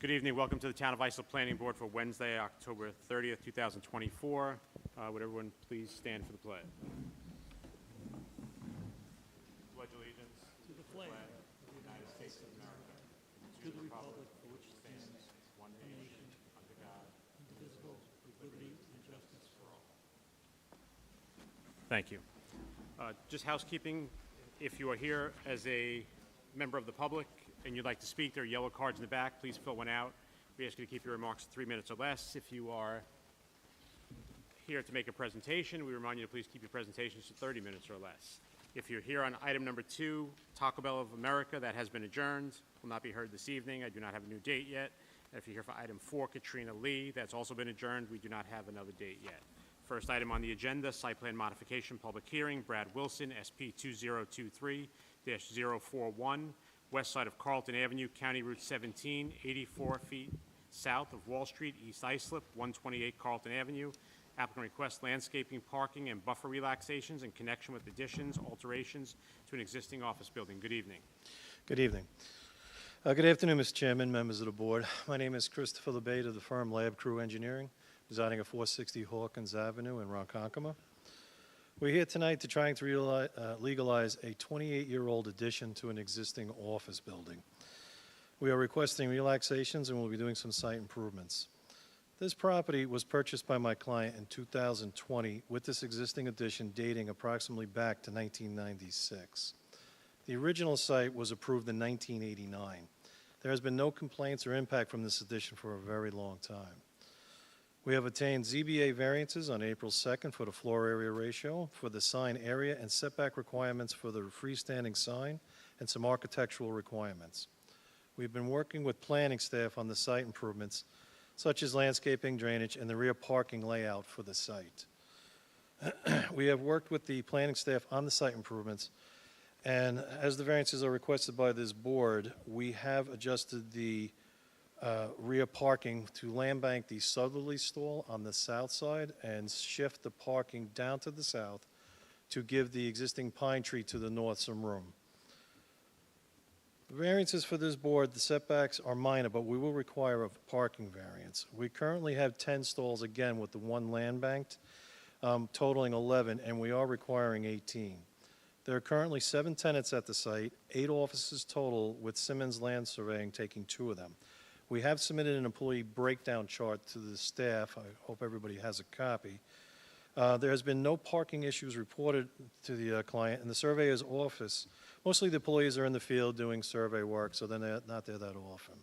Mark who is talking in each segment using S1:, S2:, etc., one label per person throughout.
S1: Good evening. Welcome to the Town of Islip Planning Board for Wednesday, October 30th, 2024. Would everyone please stand for the pledge? Pledge allegiance to the flag of the United States of America, and to the republic for which it stands, one nation, under God, indivisible, with liberty and justice for all. Thank you. Just housekeeping. If you are here as a member of the public and you'd like to speak, there are yellow cards in the back. Please fill one out. We ask you to keep your remarks 3 minutes or less. If you are here to make a presentation, we remind you to please keep your presentations to 30 minutes or less. If you're here on item number 2, Taco Bell of America, that has been adjourned, will not be heard this evening. I do not have a new date yet. And if you're here for item 4, Katrina Lee, that's also been adjourned. We do not have another date yet. First item on the agenda, site plan modification, public hearing, Brad Wilson, SP 2023-041, west side of Carlton Avenue, County Route 17, 84 feet south of Wall Street, East Islip, 128 Carlton Avenue. Applicant requests landscaping, parking, and buffer relaxations in connection with additions, alterations to an existing office building. Good evening.
S2: Good evening. Good afternoon, Mr. Chairman, members of the board. My name is Christopher LeBate of the firm Lab Crew Engineering, residing at 460 Hawkins Avenue in Ronkonkoma. We're here tonight to try to legalize a 28-year-old addition to an existing office building. We are requesting relaxations and we'll be doing some site improvements. This property was purchased by my client in 2020 with this existing addition dating approximately back to 1996. The original site was approved in 1989. There has been no complaints or impact from this addition for a very long time. We have obtained ZBA variances on April 2nd for the floor area ratio, for the sign area and setback requirements for the freestanding sign, and some architectural requirements. We've been working with planning staff on the site improvements, such as landscaping, drainage, and the rear parking layout for the site. We have worked with the planning staff on the site improvements, and as the variances are requested by this board, we have adjusted the rear parking to land bank the southerly stall on the south side and shift the parking down to the south to give the existing pine tree to the north some room. The variances for this board, the setbacks are minor, but we will require a parking variance. We currently have 10 stalls, again, with the one land banked, totaling 11, and we are requiring 18. There are currently 7 tenants at the site, 8 offices total, with Simmons Land Surveying taking 2 of them. We have submitted an employee breakdown chart to the staff. I hope everybody has a copy. There has been no parking issues reported to the client. In the surveyor's office, mostly the employees are in the field doing survey work, so they're not there that often.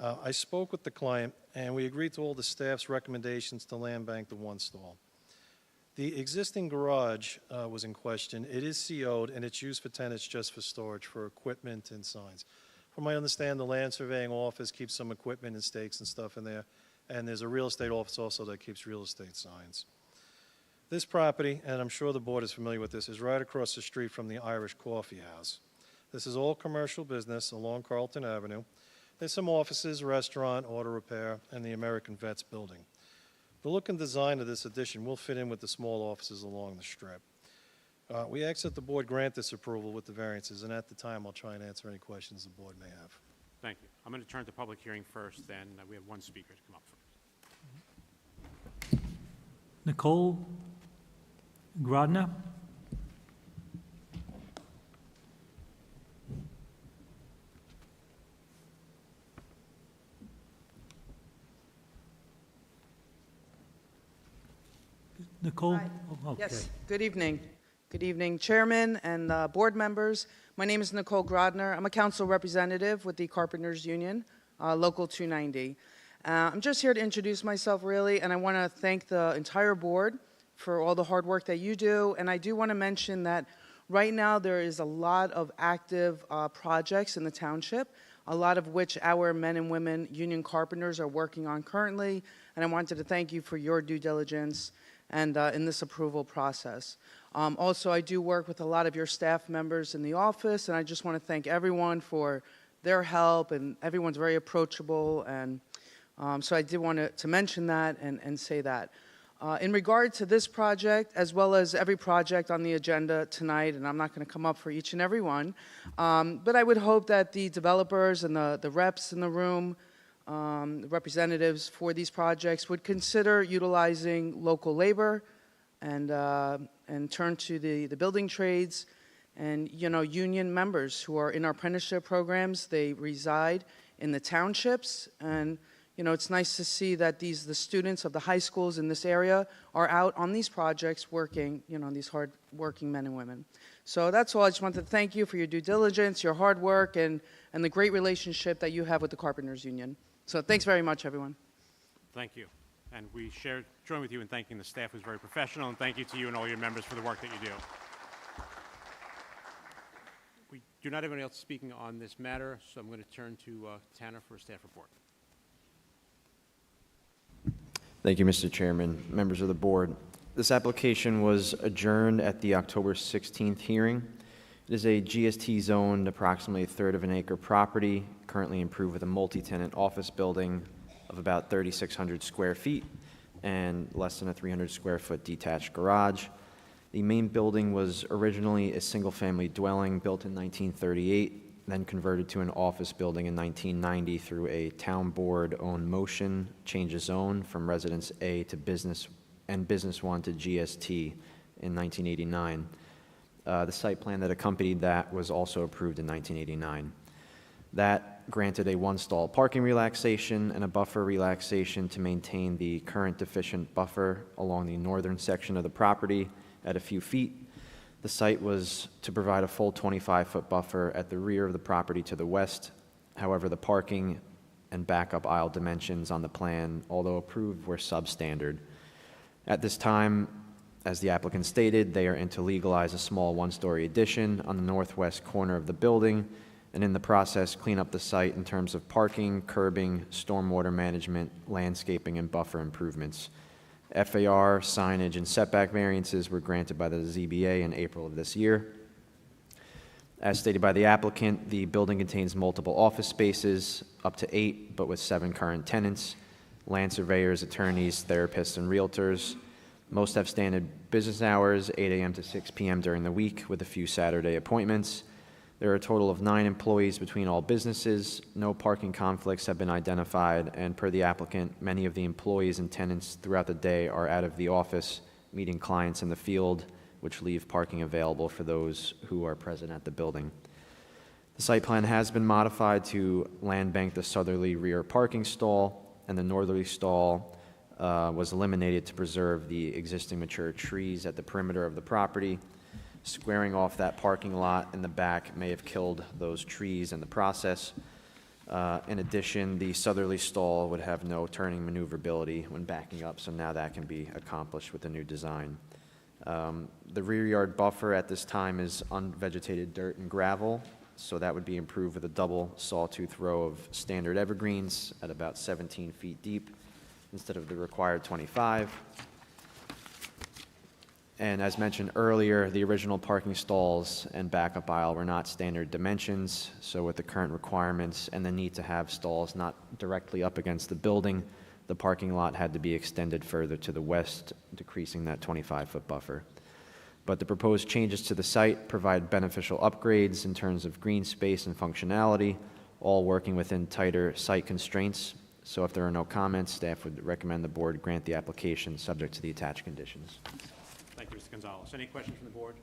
S2: I spoke with the client, and we agreed to all the staff's recommendations to land bank the one stall. The existing garage was in question. It is CO'd, and it's used for tenants just for storage for equipment and signs. From what I understand, the land surveying office keeps some equipment and stakes and stuff in there, and there's a real estate office also that keeps real estate signs. This property, and I'm sure the board is familiar with this, is right across the street from the Irish Coffee House. This is all commercial business along Carlton Avenue. There's some offices, restaurant, auto repair, and the American Vets building. The look and design of this addition will fit in with the small offices along the strip. We ask that the board grant this approval with the variances, and at the time, I'll try and answer any questions the board may have.
S1: Thank you. I'm going to turn to public hearing first, then we have one speaker to come up first.
S3: Nicole Grodner. Nicole?
S4: Hi.
S3: Oh, okay.
S4: Yes, good evening. Good evening, Chairman and board members. My name is Nicole Grodner. I'm a council representative with the Carpenters Union, Local 290. I'm just here to introduce myself, really, and I want to thank the entire board for all the hard work that you do. And I do want to mention that right now there is a lot of active projects in the township, a lot of which our men and women union carpenters are working on currently. And I wanted to thank you for your due diligence and in this approval process. Also, I do work with a lot of your staff members in the office, and I just want to thank everyone for their help, and everyone's very approachable, and so I did want to mention that and say that. In regard to this project, as well as every project on the agenda tonight, and I'm not going to come up for each and every one, but I would hope that the developers and the reps in the room representatives for these projects would consider utilizing local labor and turn to the building trades and, union members who are in our apprenticeship programs. They reside in the townships, and, it's nice to see that the students of the high schools in this area are out on these projects working, these hard-working men and women. So that's all. I just wanted to thank you for your due diligence, your hard work, and the great relationship that you have with the Carpenters Union. So thanks very much, everyone.
S1: Thank you. And we join with you in thanking the staff, who's very professional, and thank you to you and all your members for the work that you do. We do not have anyone else speaking on this matter, so I'm going to turn to Tanner for a staff report.
S5: Thank you, Mr. Chairman, members of the board. This application was adjourned at the October 16th hearing. It is a GST zoned approximately a third of an acre property, currently improved with a multi-tenant office building of about 3,600 square feet and less than a 300 square foot detached garage. The main building was originally a single-family dwelling built in 1938, then converted to an office building in 1990 through a town board-owned motion, change of zone from Residence A to Business and Business 1 to GST in 1989. The site plan that accompanied that was also approved in 1989. That granted a one-stall parking relaxation and a buffer relaxation to maintain the current deficient buffer along the northern section of the property at a few feet. The site was to provide a full 25-foot buffer at the rear of the property to the west. However, the parking and backup aisle dimensions on the plan, although approved, were substandard. At this time, as the applicant stated, they are in to legalize a small one-story addition on the northwest corner of the building, and in the process, clean up the site in terms of parking, curbing, stormwater management, landscaping, and buffer improvements. FAR, signage, and setback variances were granted by the ZBA in April of this year. As stated by the applicant, the building contains multiple office spaces, up to 8, but with 7 current tenants, land surveyors, attorneys, therapists, and realtors. Most have standard business hours, 8 a.m. to 6 p.m. during the week, with a few Saturday appointments. There are a total of 9 employees between all businesses. No parking conflicts have been identified, and per the applicant, many of the employees and tenants throughout the day are out of the office, meeting clients in the field, which leave parking available for those who are present at the building. The site plan has been modified to land bank the southerly rear parking stall, and the northerly stall was eliminated to preserve the existing mature trees at the perimeter of the property. Squaring off that parking lot in the back may have killed those trees in the process. In addition, the southerly stall would have no turning maneuverability when backing up, so now that can be accomplished with the new design. The rear yard buffer at this time is unvegetated dirt and gravel, so that would be improved with a double sawtooth row of standard evergreens at about 17 feet deep instead of the required 25. And as mentioned earlier, the original parking stalls and backup aisle were not standard dimensions, so with the current requirements and the need to have stalls not directly up against the building, the parking lot had to be extended further to the west, decreasing that 25-foot buffer. But the proposed changes to the site provide beneficial upgrades in terms of green space and functionality, all working within tighter site constraints. So if there are no comments, staff would recommend the board grant the application subject to the attached conditions.
S1: Thank you, Mr. Gonzalez. Any questions from the board?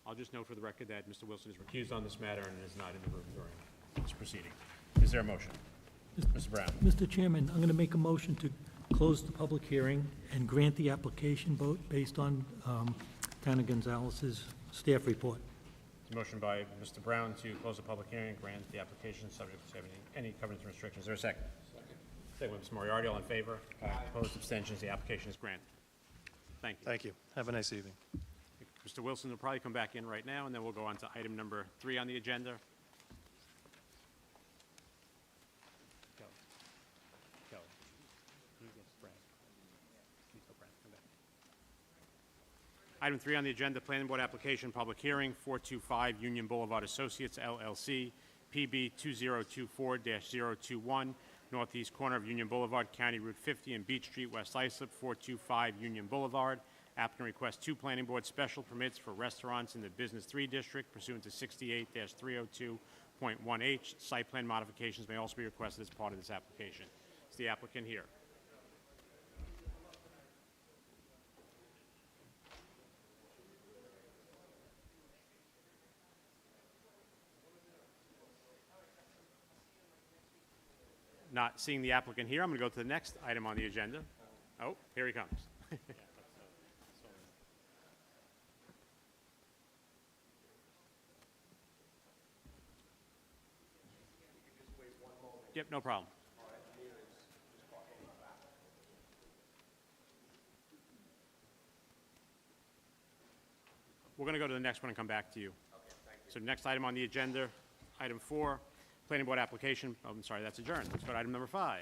S1: I'll just note for the record that Mr. Wilson is recused on this matter and is not in the room during this proceeding. Is there a motion? Mr. Brown.
S3: Mr. Chairman, I'm going to make a motion to close the public hearing and grant the application vote based on Tanner Gonzalez's staff report.
S1: Motion by Mr. Brown to close the public hearing and grant the application subject to any covenants and restrictions. Is there a second? Second by Mr. Moriarty. All in favor? Aye. Opposed? Abstentions? The application is granted. Thank you.
S2: Thank you. Have a nice evening.
S1: Mr. Wilson will probably come back in right now, and then we'll go on to item number 3 on the agenda. Kelly. Kelly. Brad. Brad, come back. Item 3 on the agenda, Planning Board application, public hearing, 425 Union Boulevard Associates, LLC, PB 2024-021, northeast corner of Union Boulevard, County Route 50 and Beach Street, West Islip, 425 Union Boulevard. Applicant requests 2 Planning Board special permits for restaurants in the Business 3 District pursuant to 68-302 6.1H. Site plan modifications may also be requested as part of this application. Is the applicant here? Not seeing the applicant here, I'm going to go to the next item on the agenda. Oh, here he comes. Yep, no problem. We're going to go to the next one and come back to you. So next item on the agenda, item 4, planning board application. Oh, I'm sorry, that's adjourned. Let's go to item number 5.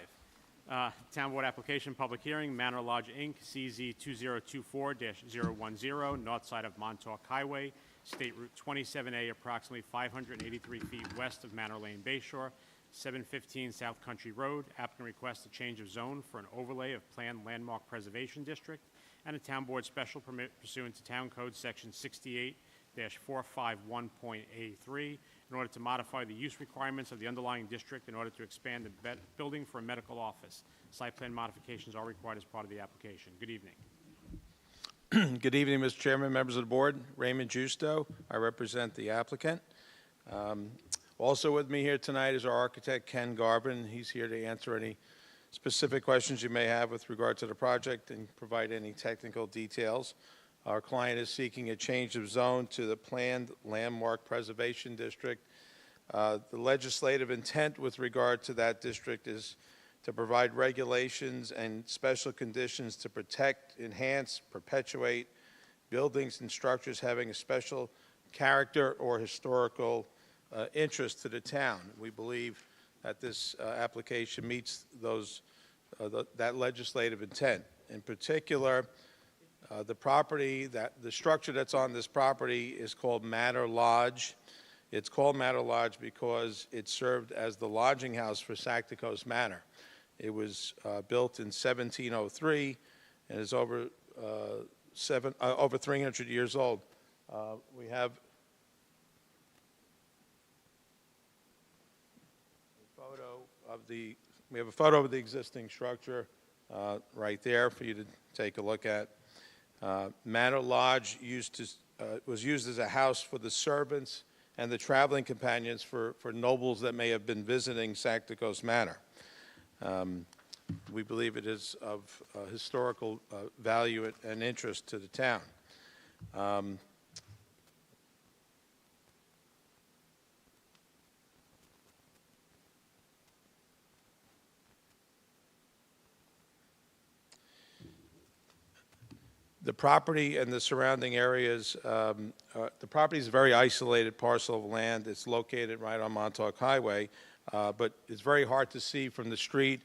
S1: Town board application, public hearing, Manor Lodge, Inc., CZ 2024-010, north side of Montauk Highway, State Route 27A, approximately 583 feet west of Manor Lane Bayshore, 715 South Country Road. Applicant requests a change of zone for an overlay of planned landmark preservation district and a town board special permit pursuant to Town Code Section 68-451.A3 in order to modify the use requirements of the underlying district in order to expand the building for a medical office. Site plan modifications are required as part of the application. Good evening.
S6: Good evening, Mr. Chairman, members of the board. Raymond Justo. I represent the applicant. Also with me here tonight is our architect, Ken Garvin. He's here to answer any specific questions you may have with regard to the project and provide any technical details. Our client is seeking a change of zone to the planned landmark preservation district. The legislative intent with regard to that district is to provide regulations and special conditions to protect, enhance, perpetuate buildings and structures having a special character or historical interest to the town. We believe that this application meets those that legislative intent. In particular, the structure that's on this property is called Manor Lodge. It's called Manor Lodge because it served as the lodging house for Sacticos Manor. It was built in 1703 and is over 300 years old. We have a photo of the existing structure right there for you to take a look at. Manor Lodge was used as a house for the servants and the traveling companions for nobles that may have been visiting Sacticos Manor. We believe it is of historical value and interest to the town. The property and the surrounding areas, the property is a very isolated parcel of land. It's located right on Montauk Highway, but it's very hard to see from the street.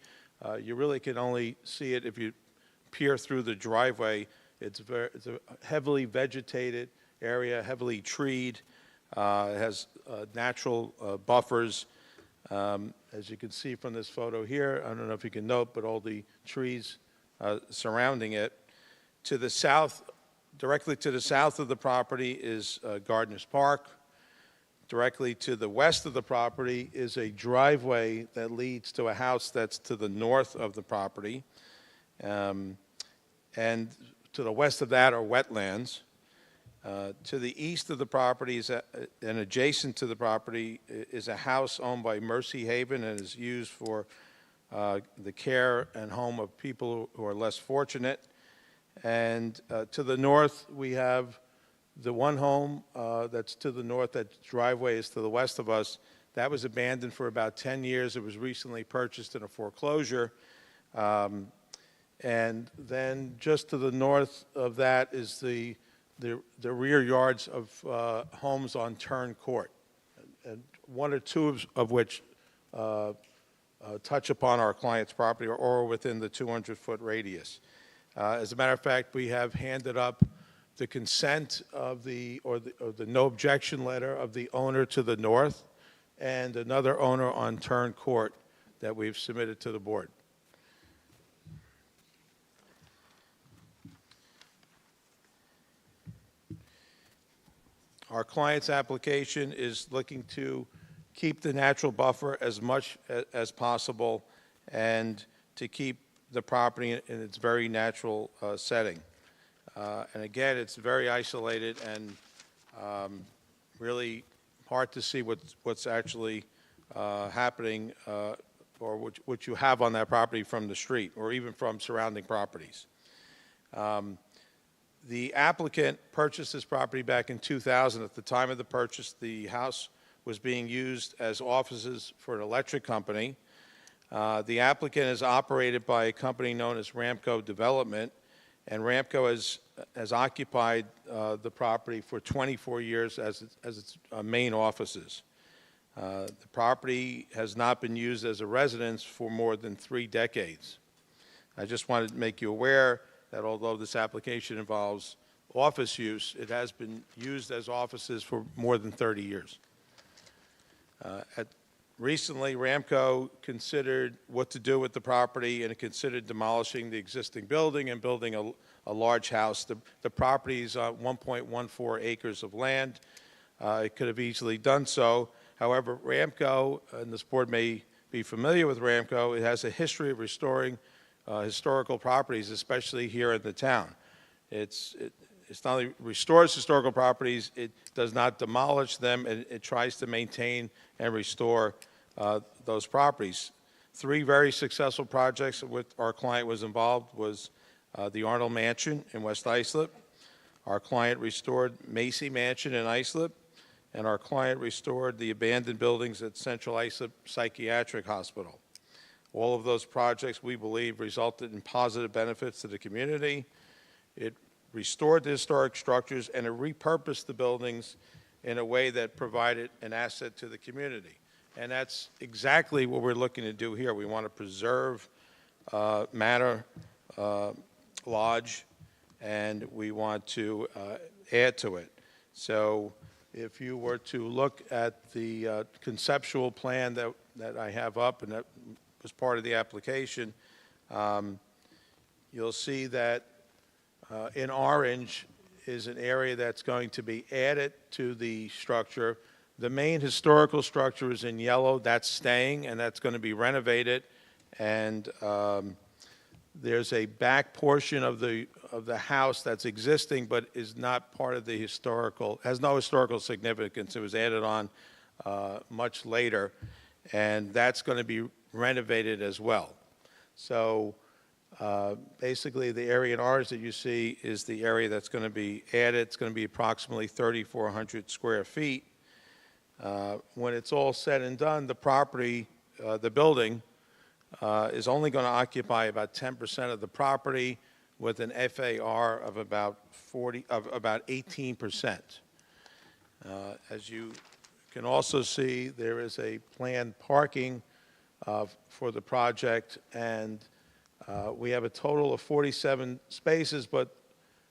S6: You really can only see it if you peer through the driveway. It's a heavily vegetated area, heavily treed. It has natural buffers. As you can see from this photo here, I don't know if you can note, but all the trees surrounding it. To the south, directly to the south of the property is Gardeners Park. Directly to the west of the property is a driveway that leads to a house that's to the north of the property. And to the west of that are wetlands. To the east of the property and adjacent to the property is a house owned by Mercy Haven and is used for the care and home of people who are less fortunate. And to the north, we have the one home that's to the north, that driveway is to the west of us. That was abandoned for about 10 years. It was recently purchased in a foreclosure. And then just to the north of that is the rear yards of homes on Turn Court, and one or two of which touch upon our client's property or within the 200-foot radius. As a matter of fact, we have handed up the consent of the no objection letter of the owner to the north and another owner on Turn Court that we've submitted to the board. Our client's application is looking to keep the natural buffer as much as possible and to keep the property in its very natural setting. And again, it's very isolated and really hard to see what's actually happening or what you have on that property from the street or even from surrounding properties. The applicant purchased this property back in 2000. At the time of the purchase, the house was being used as offices for an electric company. The applicant is operated by a company known as Ramco Development, and Ramco has occupied the property for 24 years as its main offices. The property has not been used as a residence for more than 3 decades. I just wanted to make you aware that although this application involves office use, it has been used as offices for more than 30 years. Recently, Ramco considered what to do with the property, and it considered demolishing the existing building and building a large house. The property is 1.14 acres of land. It could have easily done so. However, Ramco, and this board may be familiar with Ramco, it has a history of restoring historical properties, especially here in the town. It's not only restores historical properties, it does not demolish them, and it tries to maintain and restore those properties. 3 very successful projects with our client was involved was the Arnold Mansion in West Islip. Our client restored Macy Mansion in Islip, and our client restored the abandoned buildings at Central Islip Psychiatric Hospital. All of those projects, we believe, resulted in positive benefits to the community. It restored the historic structures, and it repurposed the buildings in a way that provided an asset to the community. And that's exactly what we're looking to do here. We want to preserve Manor Lodge, and we want to add to it. So if you were to look at the conceptual plan that I have up, and that was part of the application, you'll see that in orange is an area that's going to be added to the structure. The main historical structure is in yellow. That's staying, and that's going to be renovated. And there's a back portion of the house that's existing, but is not part of the historical, has no historical significance. It was added on much later, and that's going to be renovated as well. So basically, the area in orange that you see is the area that's going to be added. It's going to be approximately 3,400 square feet. When it's all said and done, the property, the building, is only going to occupy about 10% of the property with an FAR of about 18%. As you can also see, there is a planned parking for the project, and we have a total of 47 spaces, but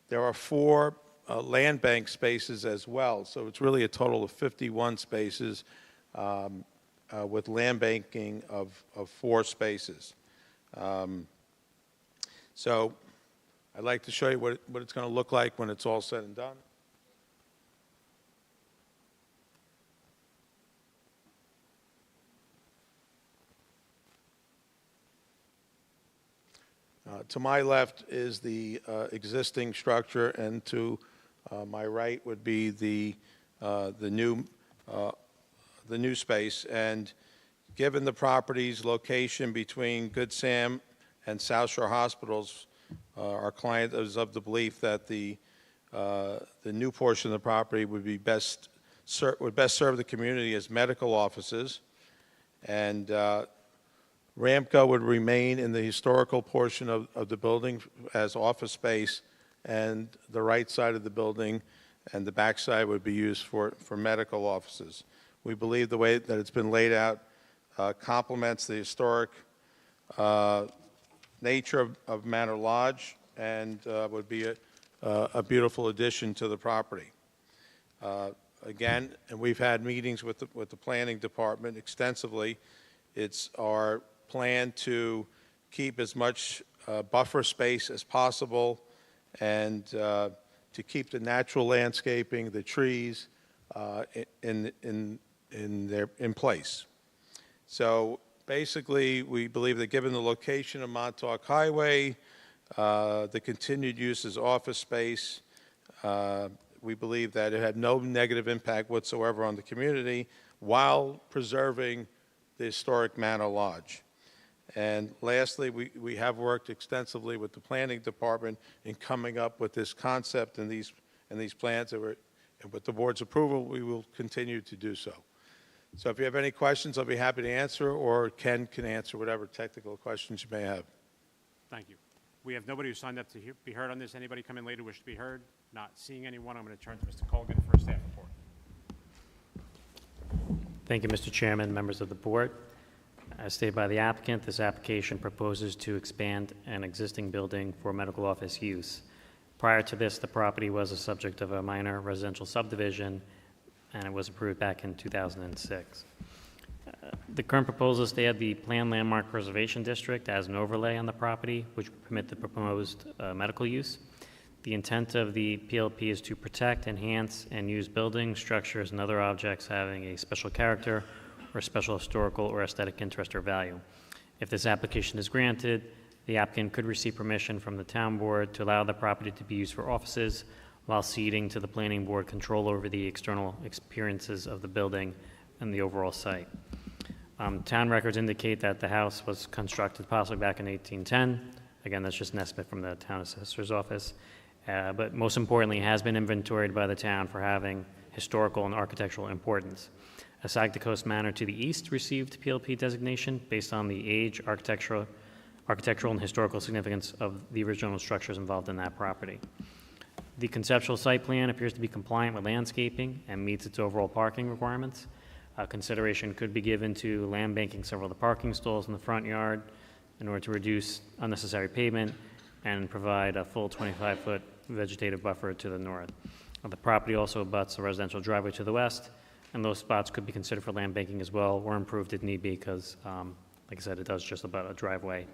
S6: there are 4 land bank spaces as well. So it's really a total of 51 spaces with land banking of 4 spaces. So I'd like to show you what it's going to look like when it's all said and done. To my left is the existing structure, and to my right would be the new space. And given the property's location between Good Sam and South Shore Hospitals, our client is of the belief that the new portion of the property would best serve the community as medical offices, and Ramco would remain in the historical portion of the building as office space, and the right side of the building and the back side would be used for medical offices. We believe the way that it's been laid out complements the historic nature of Manor Lodge, and would be a beautiful addition to the property. Again, and we've had meetings with the planning department extensively. It's our plan to keep as much buffer space as possible, and to keep the natural landscaping, the trees, in in place. So basically, we believe that given the location of Montauk Highway, the continued use as office space, we believe that it had no negative impact whatsoever on the community while preserving the historic Manor Lodge. And lastly, we have worked extensively with the planning department in coming up with this concept and these plans, and with the board's approval, we will continue to do so. So if you have any questions, I'll be happy to answer, or Ken can answer whatever technical questions you may have.
S1: Thank you. We have nobody who signed up to be heard on this. Anybody come in later wish to be heard? Not seeing anyone, I'm going to turn to Mr. Colgan for a staff report.
S7: Thank you, Mr. Chairman, members of the board. As stated by the applicant, this application proposes to expand an existing building for medical office use. Prior to this, the property was the subject of a minor residential subdivision, and it was approved back in 2006. The current proposal is to add the planned landmark preservation district as an overlay on the property, which would permit the proposed medical use. The intent of the PLP is to protect, enhance, and use buildings, structures, and other objects having a special character or special historical or aesthetic interest or value. If this application is granted, the applicant could receive permission from the town board to allow the property to be used for offices while ceding to the planning board control over the external appearances of the building and the overall site. Town records indicate that the house was constructed possibly back in 1810. Again, that's just an estimate from the town assessor's office. But most importantly, it has been inventoried by the town for having historical and architectural importance. Asagdacos Manor to the east received PLP designation based on the age, architectural and historical significance of the original structures involved in that property. The conceptual site plan appears to be compliant with landscaping and meets its overall parking requirements. Consideration could be given to land banking several of the parking stalls in the front yard in order to reduce unnecessary pavement and provide a full 25-foot vegetative buffer to the north. The property also abuts a residential driveway to the west, and those spots could be considered for land banking as well, or improved if need be, because, like I said, it does just about a driveway.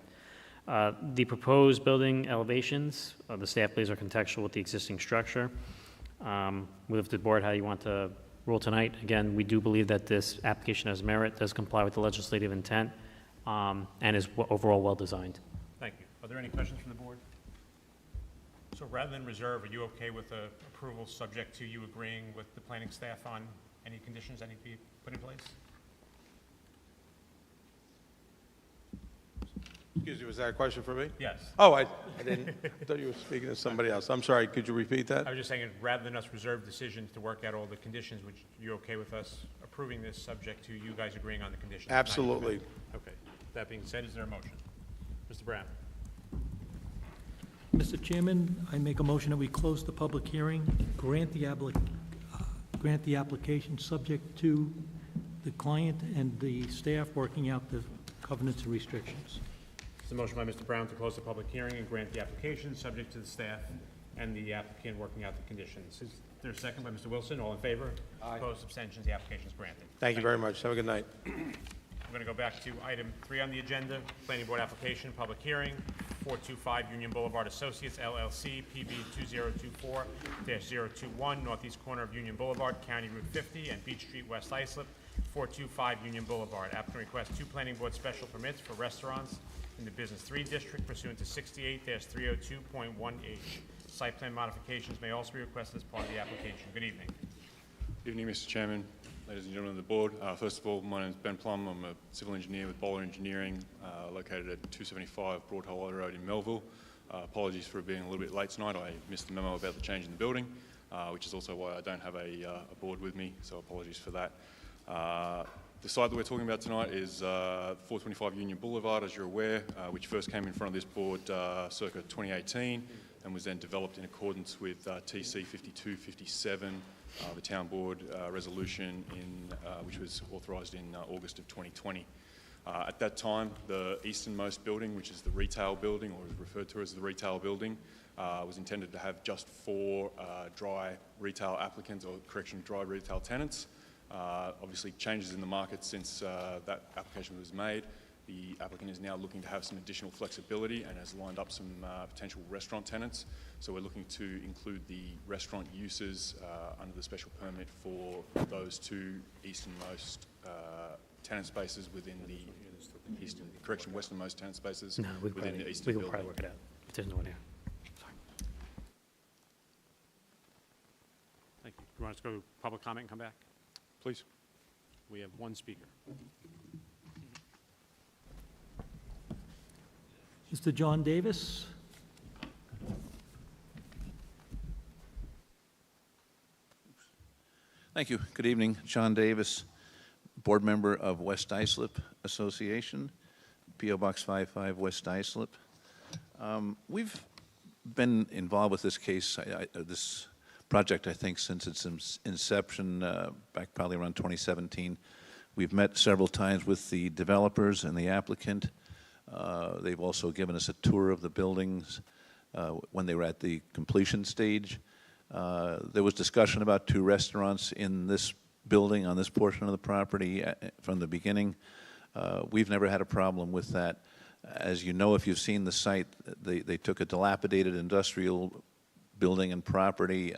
S7: The proposed building elevations, the staff believes are contextual with the existing structure. With the board, how you want to rule tonight. Again, we do believe that this application has merit, does comply with the legislative intent, and is overall well-designed.
S1: Thank you. Are there any questions from the board? So rather than reserve, are you okay with the approval subject to you agreeing with the planning staff on any conditions that need to be put in place?
S6: Excuse me, was that a question for me?
S1: Yes.
S6: Oh, I didn't, I thought you were speaking to somebody else. I'm sorry, could you repeat that?
S1: I was just saying, rather than us reserve decisions to work out all the conditions, which you're okay with us approving this subject to you guys agreeing on the conditions?
S6: Absolutely.
S1: Okay. That being said, is there a motion? Mr. Brown?
S3: Mr. Chairman, I make a motion that we close the public hearing, grant the application subject to the client and the staff working out the covenants and restrictions.
S1: There's a motion by Mr. Brown to close the public hearing and grant the application, subject to the staff and the applicant working out the conditions. Is there a second by Mr. Wilson? All in favor? Aye. Opposed, abstentions, the application is granted.
S6: Thank you very much. Have a good night.
S1: We're going to go back to item 3 on the agenda, Planning Board application, public hearing, 425 Union Boulevard Associates LLC, PB 2024-021, northeast corner of Union Boulevard, County Route 50, and Beach Street, West Islip, 425 Union Boulevard. Applicant requests 2 Planning Board special permits for restaurants in the Business 3 District pursuant to 68-302.1H. Site plan modifications may also be requested as part of the application. Good evening.
S8: Good evening, Mr. Chairman, ladies and gentlemen of the board. First of all, my name is Ben Plum. I'm a civil engineer with Bowler Engineering, located at 275 Broadhollow Road in Melville. Apologies for being a little bit late tonight. I missed the memo about the change in the building, which is also why I don't have a board with me, so apologies for that. The site that we're talking about tonight is 425 Union Boulevard, as you're aware, which first came in front of this board circa 2018 and was then developed in accordance with TC 5257, the town board resolution which was authorised in August of 2020. At that time, the easternmost building, which is the retail building, or is referred to as the retail building, was intended to have just 4 dry retail applicants, or correction, dry retail tenants. Obviously, changes in the market since that application was made The applicant is now looking to have some additional flexibility and has lined up some potential restaurant tenants. So we're looking to include the restaurant uses under the special permit for those two easternmost tenant spaces within the westernmost tenant spaces
S7: No, we
S8: within the
S7: can
S8: eastern
S7: probably
S8: building.
S7: work it out if there's no one here.
S1: Thank you. You want us to go to public comment and come back?
S8: Please.
S1: We have one speaker.
S3: Mr. John Davis?
S9: Thank you. Good evening. John Davis, board member of West Islip Association, P.O. Box 55, West Islip. We've been involved with this case, this project, I think, since its inception, back probably around 2017. We've met several times with the developers and the applicant. They've also given us a tour of the buildings when they were at the completion stage. There was discussion about 2 restaurants in this building on this portion of the property from the beginning. We've never had a problem with that. As you know, if you've seen the site, they took a dilapidated industrial building and property,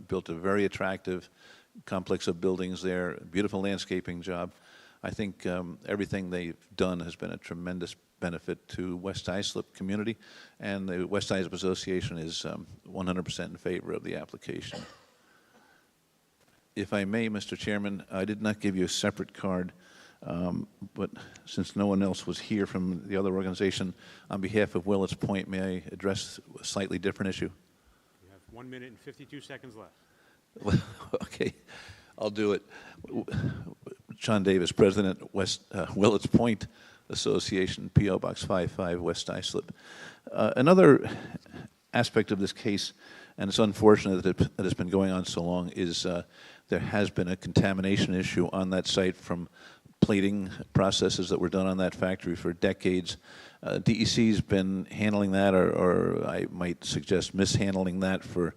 S9: built a very attractive complex of buildings there, beautiful landscaping job. I think everything they've done has been a tremendous benefit to West Islip community, and the West Islip Association is 100% in favor of the application. If I may, Mr. Chairman, I did not give you a separate card, but since no one else was here from the other organization, on behalf of Willets Point, may I address a slightly different issue?
S1: You have 1 minute and 52 seconds left.
S9: Okay, I'll do it. John Davis, President, Willets Point Association, P.O. Box 55, West Islip. Another aspect of this case, and it's unfortunate that it's been going on so long, is there has been a contamination issue on that site from plating processes that were done on that factory for decades. DEC's been handling that, or I might suggest mishandling that for,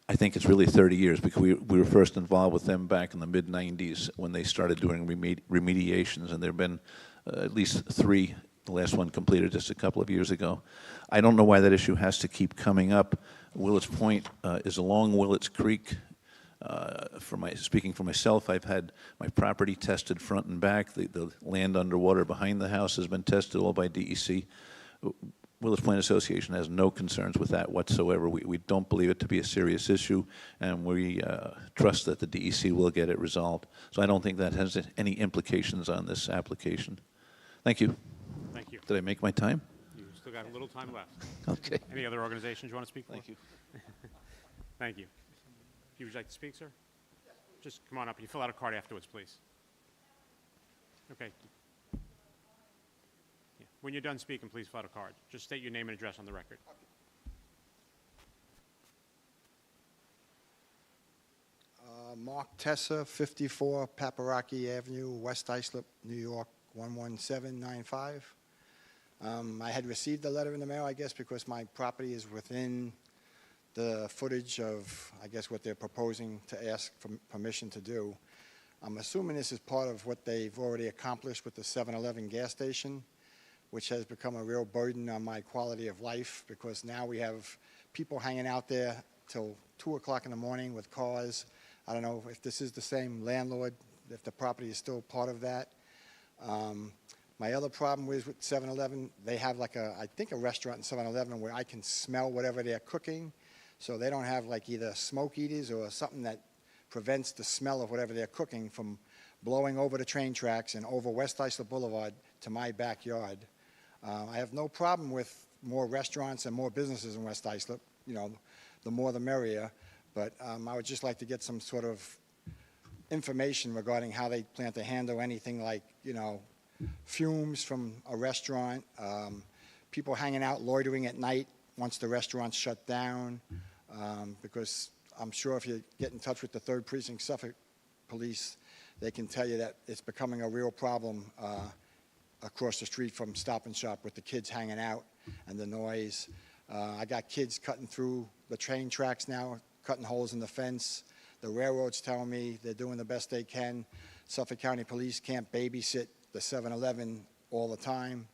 S9: I think it's really 30 years, because we were first involved with them back in the mid-90s when they started doing remediations, and there have been at least 3, the last one completed just a couple of years ago. I don't know why that issue has to keep coming up. Willets Point is along Willets Creek. Speaking for myself, I've had my property tested front and back. The land underwater behind the house has been tested all by DEC. Willets Point Association has no concerns with that whatsoever. We don't believe it to be a serious issue, and we trust that the DEC will get it resolved. So I don't think that has any implications on this application. Thank you.
S1: Thank you.
S9: Did I make my time?
S1: You still got a little time left.
S9: Okay.
S1: Any other organizations you want to speak for?
S9: Thank you.
S1: Thank you. Would you like to speak, sir? Just come on up. You fill out a card afterwards, please. Okay. Yeah. When you're done speaking, please fill out a card. Just state your name and address on the record.
S10: Mark Tessa, 54 Paparaki Avenue, West Islip, New York, 11795. I had received a letter in the mail, I guess, because my property is within the footage of, I guess, what they're proposing to ask for permission to do. I'm assuming this is part of what they've already accomplished with the 7-Eleven gas station, which has become a real burden on my quality of life, because now we have people hanging out there till 2 o'clock in the morning with cars. I don't know if this is the same landlord, if the property is still part of that. My other problem is with 7-Eleven, they have like I think a restaurant in 7-Eleven where I can smell whatever they're cooking. So they don't have like either smoke eaters or something that prevents the smell of whatever they're cooking from blowing over the train tracks and over West Islip Boulevard to my backyard. I have no problem with more restaurants and more businesses in West Islip. You know, the more the merrier. But I would just like to get some sort of information regarding how they plan to handle anything like, you know, fumes from a restaurant, people hanging out loitering at night once the restaurant's shut down, because I'm sure if you get in touch with the 3rd Precinct Suffolk Police, they can tell you that it's becoming a real problem across the street from Stop and Shop with the kids hanging out and the noise. I got kids cutting through the train tracks now, cutting holes in the fence. The railroad's telling me they're doing the best they can. Suffolk County Police can't babysit the 7-Eleven all the time.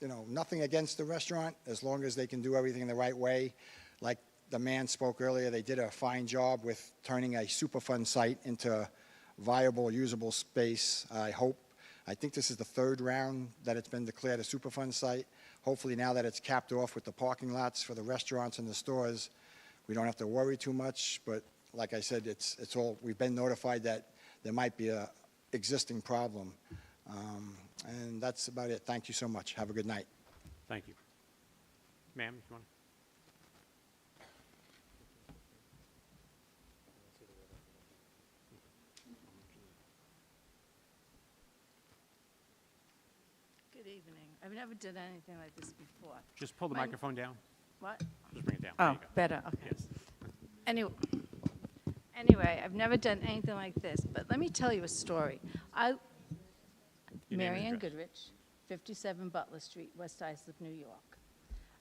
S10: You know, nothing against the restaurant, as long as they can do everything the right way. Like the man spoke earlier, they did a fine job with turning a Superfund site into viable, usable space. I think this is the third round that it's been declared a Superfund site. Hopefully now that it's capped off with the parking lots for the restaurants and the stores, we don't have to worry too much. But like I said, it's all, we've been notified that there might be a existing problem. And that's about it. Thank you so much. Have a good night.
S1: Thank you. Ma'am, if you want.
S11: Good evening. I've never done anything like this before.
S1: Just pull the
S11: My-
S1: microphone down.
S11: What?
S1: Just bring it down. There
S11: Oh,
S1: you go.
S11: better, okay.
S1: Yes.
S11: Anyway, I've never done anything like this, but let me tell you a story.
S1: Your name and
S11: Marianne
S1: address.
S11: Goodrich, 57 Butler Street, West Islip, New York.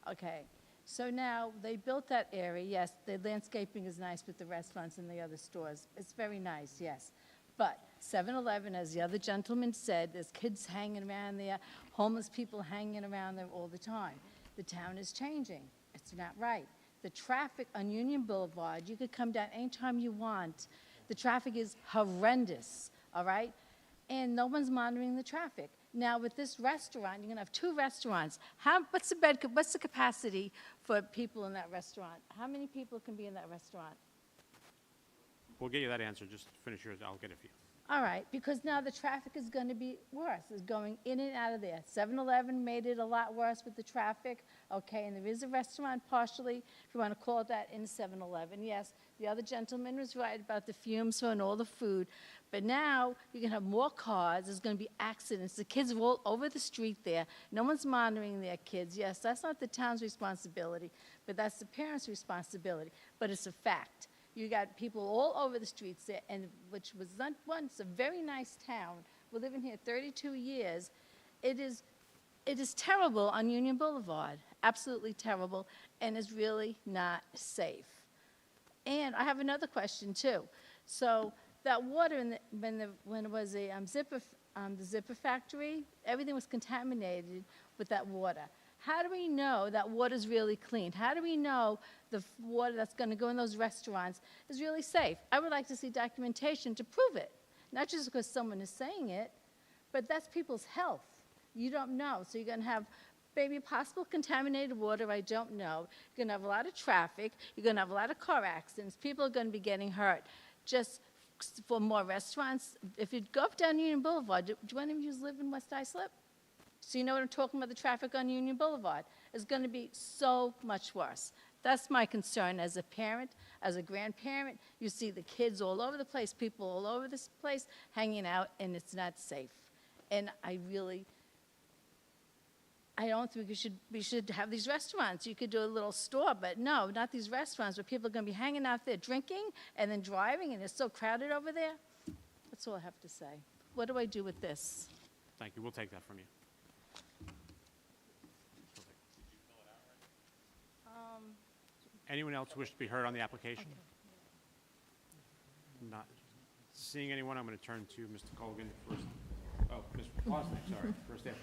S11: Okay, so now they built that area, yes, the landscaping is nice with the restaurants and the other stores. It's very nice, yes. But 7-Eleven, as the other gentleman said, there's kids hanging around there, homeless people hanging around there all the time. The town is changing. It's not right. The traffic on Union Boulevard, you could come down anytime you want. The traffic is horrendous, all right? And no one's monitoring the traffic. Now, with this restaurant, you're gonna have 2 restaurants. What's the capacity for people in that restaurant? How many people can be in that restaurant?
S1: We'll get you that answer. Just finish yours. I'll get it for you.
S11: All right, because now the traffic is going to be worse. It's going in and out of there. 7-Eleven made it a lot worse with the traffic, okay, and there is a restaurant partially, if you want to call it that, in 7-Eleven. Yes, the other gentleman was right about the fumes and all the food, but now you're going to have more cars. There's going to be accidents. The kids are all over the street there. No one's monitoring their kids. Yes, that's not the town's responsibility, but that's the parents' responsibility, but it's a fact. You got people all over the streets there, and which was not once a very nice town. We're living here 32 years. It is terrible on Union Boulevard, absolutely terrible, and is really not safe. And I have another question too. So that water when it was the zipper factory, everything was contaminated with that water. How do we know that water's really clean? How do we know the water that's going to go in those restaurants is really safe? I would like to see documentation to prove it, not just because someone is saying it, but that's people's health. You don't know. So you're going to have maybe possible contaminated water, I don't know. You're going to have a lot of traffic. You're going to have a lot of car accidents. People are going to be getting hurt just for more restaurants. If you go up down Union Boulevard, do any of you live in West Islip? So you know what I'm talking about, the traffic on Union Boulevard is going to be so much worse. That's my concern as a parent, as a grandparent. You see the kids all over the place, people all over this place hanging out, and it's not safe. And I don't think we should have these restaurants. You could do a little store, but no, not these restaurants where people are going to be hanging out there drinking and then driving, and it's so crowded over there. That's all I have to say. What do I do with this?
S1: Thank you. We'll take that from you. Anyone else wish to be heard on the application? Not seeing anyone, I'm going to turn to Mr. Colgan first. Oh, Mr. Plosnick, sorry, first applicant.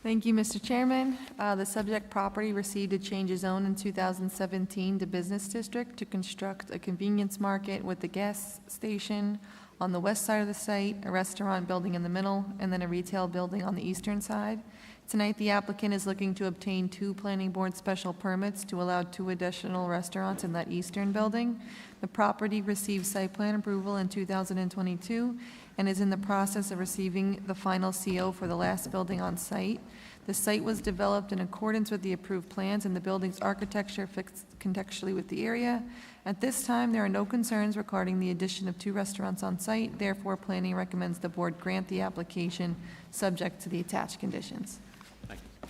S12: Thank you, Mr. Chairman. The subject property received a change of zone in 2017 to Business District to construct a convenience market with a gas station on the west side of the site, a restaurant building in the middle, and then a retail building on the eastern side. Tonight, the applicant is looking to obtain 2 planning board special permits to allow 2 additional restaurants in that eastern building. The property received site plan approval in 2022 and is in the process of receiving the final CO for the last building on site. The site was developed in accordance with the approved plans, and the building's architecture fits contextually with the area. At this time, there are no concerns regarding the addition of 2 restaurants on site. Therefore, planning recommends the board grant the application subject to the attached conditions.
S1: Thank you.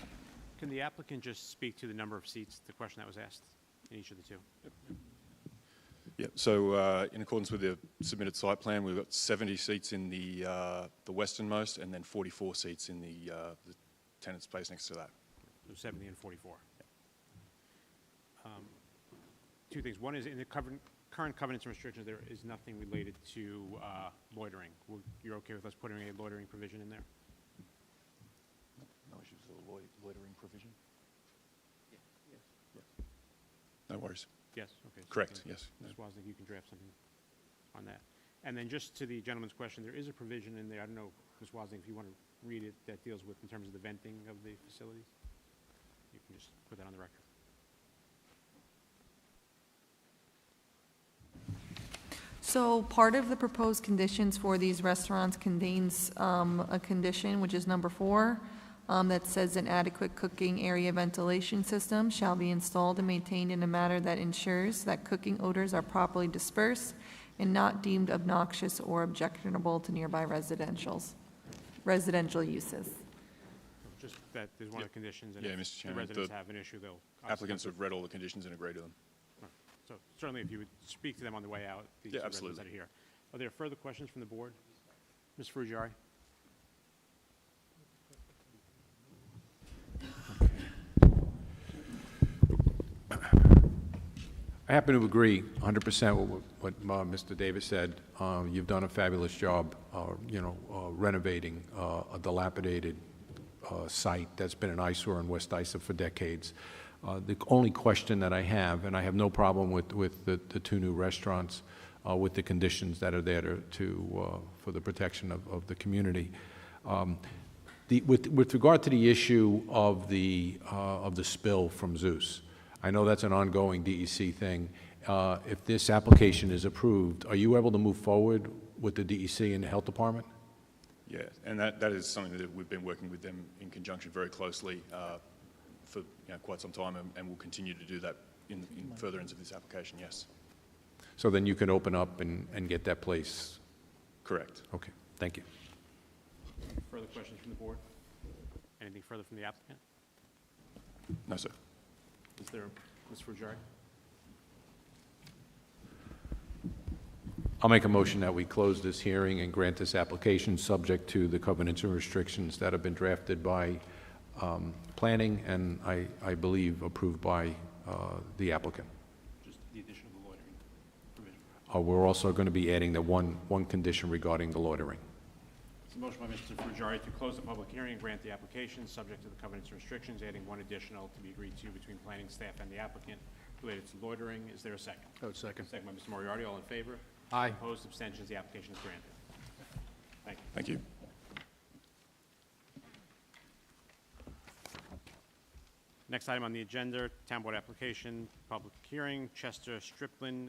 S1: Can the applicant just speak to the number of seats, the question that was asked in each of the 2?
S8: Yeah, so in accordance with the submitted site plan, we've got 70 seats in the westernmost and then 44 seats in the tenant space next to that.
S1: So 70 and 44. 2 things. One is in the current current covenants and restrictions, there is nothing related to loitering. You're okay with us putting a loitering provision in there?
S8: No issues with the loitering provision? No worries.
S1: Yes, okay. so
S8: Correct,
S1: you can-
S8: yes.
S1: Ms. Wozniak, you can draft something on that. And then just to the gentleman's question, there is a provision in there, I don't know, Ms. Wozniak, if you want to read it, that deals with, in terms of the venting of the facilities? You can just put that on the record.
S12: So part of the proposed conditions for these restaurants contains a condition, which is number 4, that says an adequate cooking area ventilation system shall be installed and maintained in a manner that ensures that cooking odors are properly dispersed and not deemed obnoxious or objectionable to nearby residential uses.
S1: Just that there's one of the conditions, and
S8: Yeah,
S1: if
S8: Mr.
S1: the
S8: Chairman,
S1: residents
S8: the
S1: have an issue, they'll.
S8: Applicants have read all the conditions and agreed to them.
S1: So certainly, if you would speak to them on the way out, these
S8: Yeah,
S1: two residents that
S8: absolutely.
S1: are here. Are there further questions from the board? Ms. Frugieri?
S13: I happen to agree 100% with what Mr. Davis said. You've done a fabulous job, renovating a dilapidated site that's been an eyesore in West Islip for decades. The only question that I have, and I have no problem with the two new restaurants, with the conditions that are there for the protection of the community. With regard to the issue of the spill from Zeus, I know that's an ongoing DEC thing. If this application is approved, are you able to move forward with the DEC and the Health Department?
S8: Yeah, and that is something that we've been working with them in conjunction very closely for quite some time, and we'll continue to do that in furtherance of this application, yes.
S13: So then you can open up and get that place?
S8: Correct.
S13: Okay, thank you.
S1: Further questions from the board? Anything further from the applicant?
S8: No, sir.
S1: Is there, Ms. Frugieri?
S13: I'll make a motion that we close this hearing and grant this application, subject to the covenants and restrictions that have been drafted by planning and I believe approved by the applicant.
S1: Just the addition of the loitering provision.
S13: We're also going to be adding the one condition regarding the loitering.
S1: It's a motion by Mr. Frugieri to close the public hearing and grant the application, subject to the covenants and restrictions, adding one additional to be agreed to between planning staff and the applicant related to loitering. Is there a second?
S2: Second.
S1: Second by Mr. Moriarty. All in favor?
S2: Aye.
S1: Opposed, abstentions, the application is granted. Thank you.
S8: Thank you.
S1: Next item on the agenda, Town Board application, public hearing, Chester Striplin,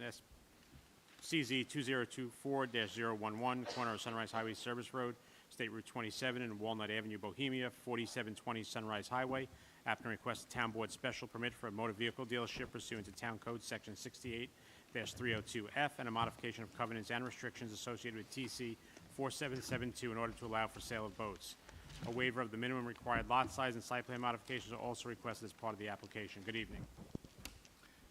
S1: CZ 2024-011, corner of Sunrise Highway Service Road, State Route 27 and Walnut Avenue, Bohemia, 4720 Sunrise Highway. Applicant requests a Town Board special permit for a motor vehicle dealership pursuant to Town Code Section 68-302F and a modification of covenants and restrictions associated with TC 4772 in order to allow for sale of boats. A waiver of the minimum required lot size and site plan modifications are also requested as part of the application. Good evening.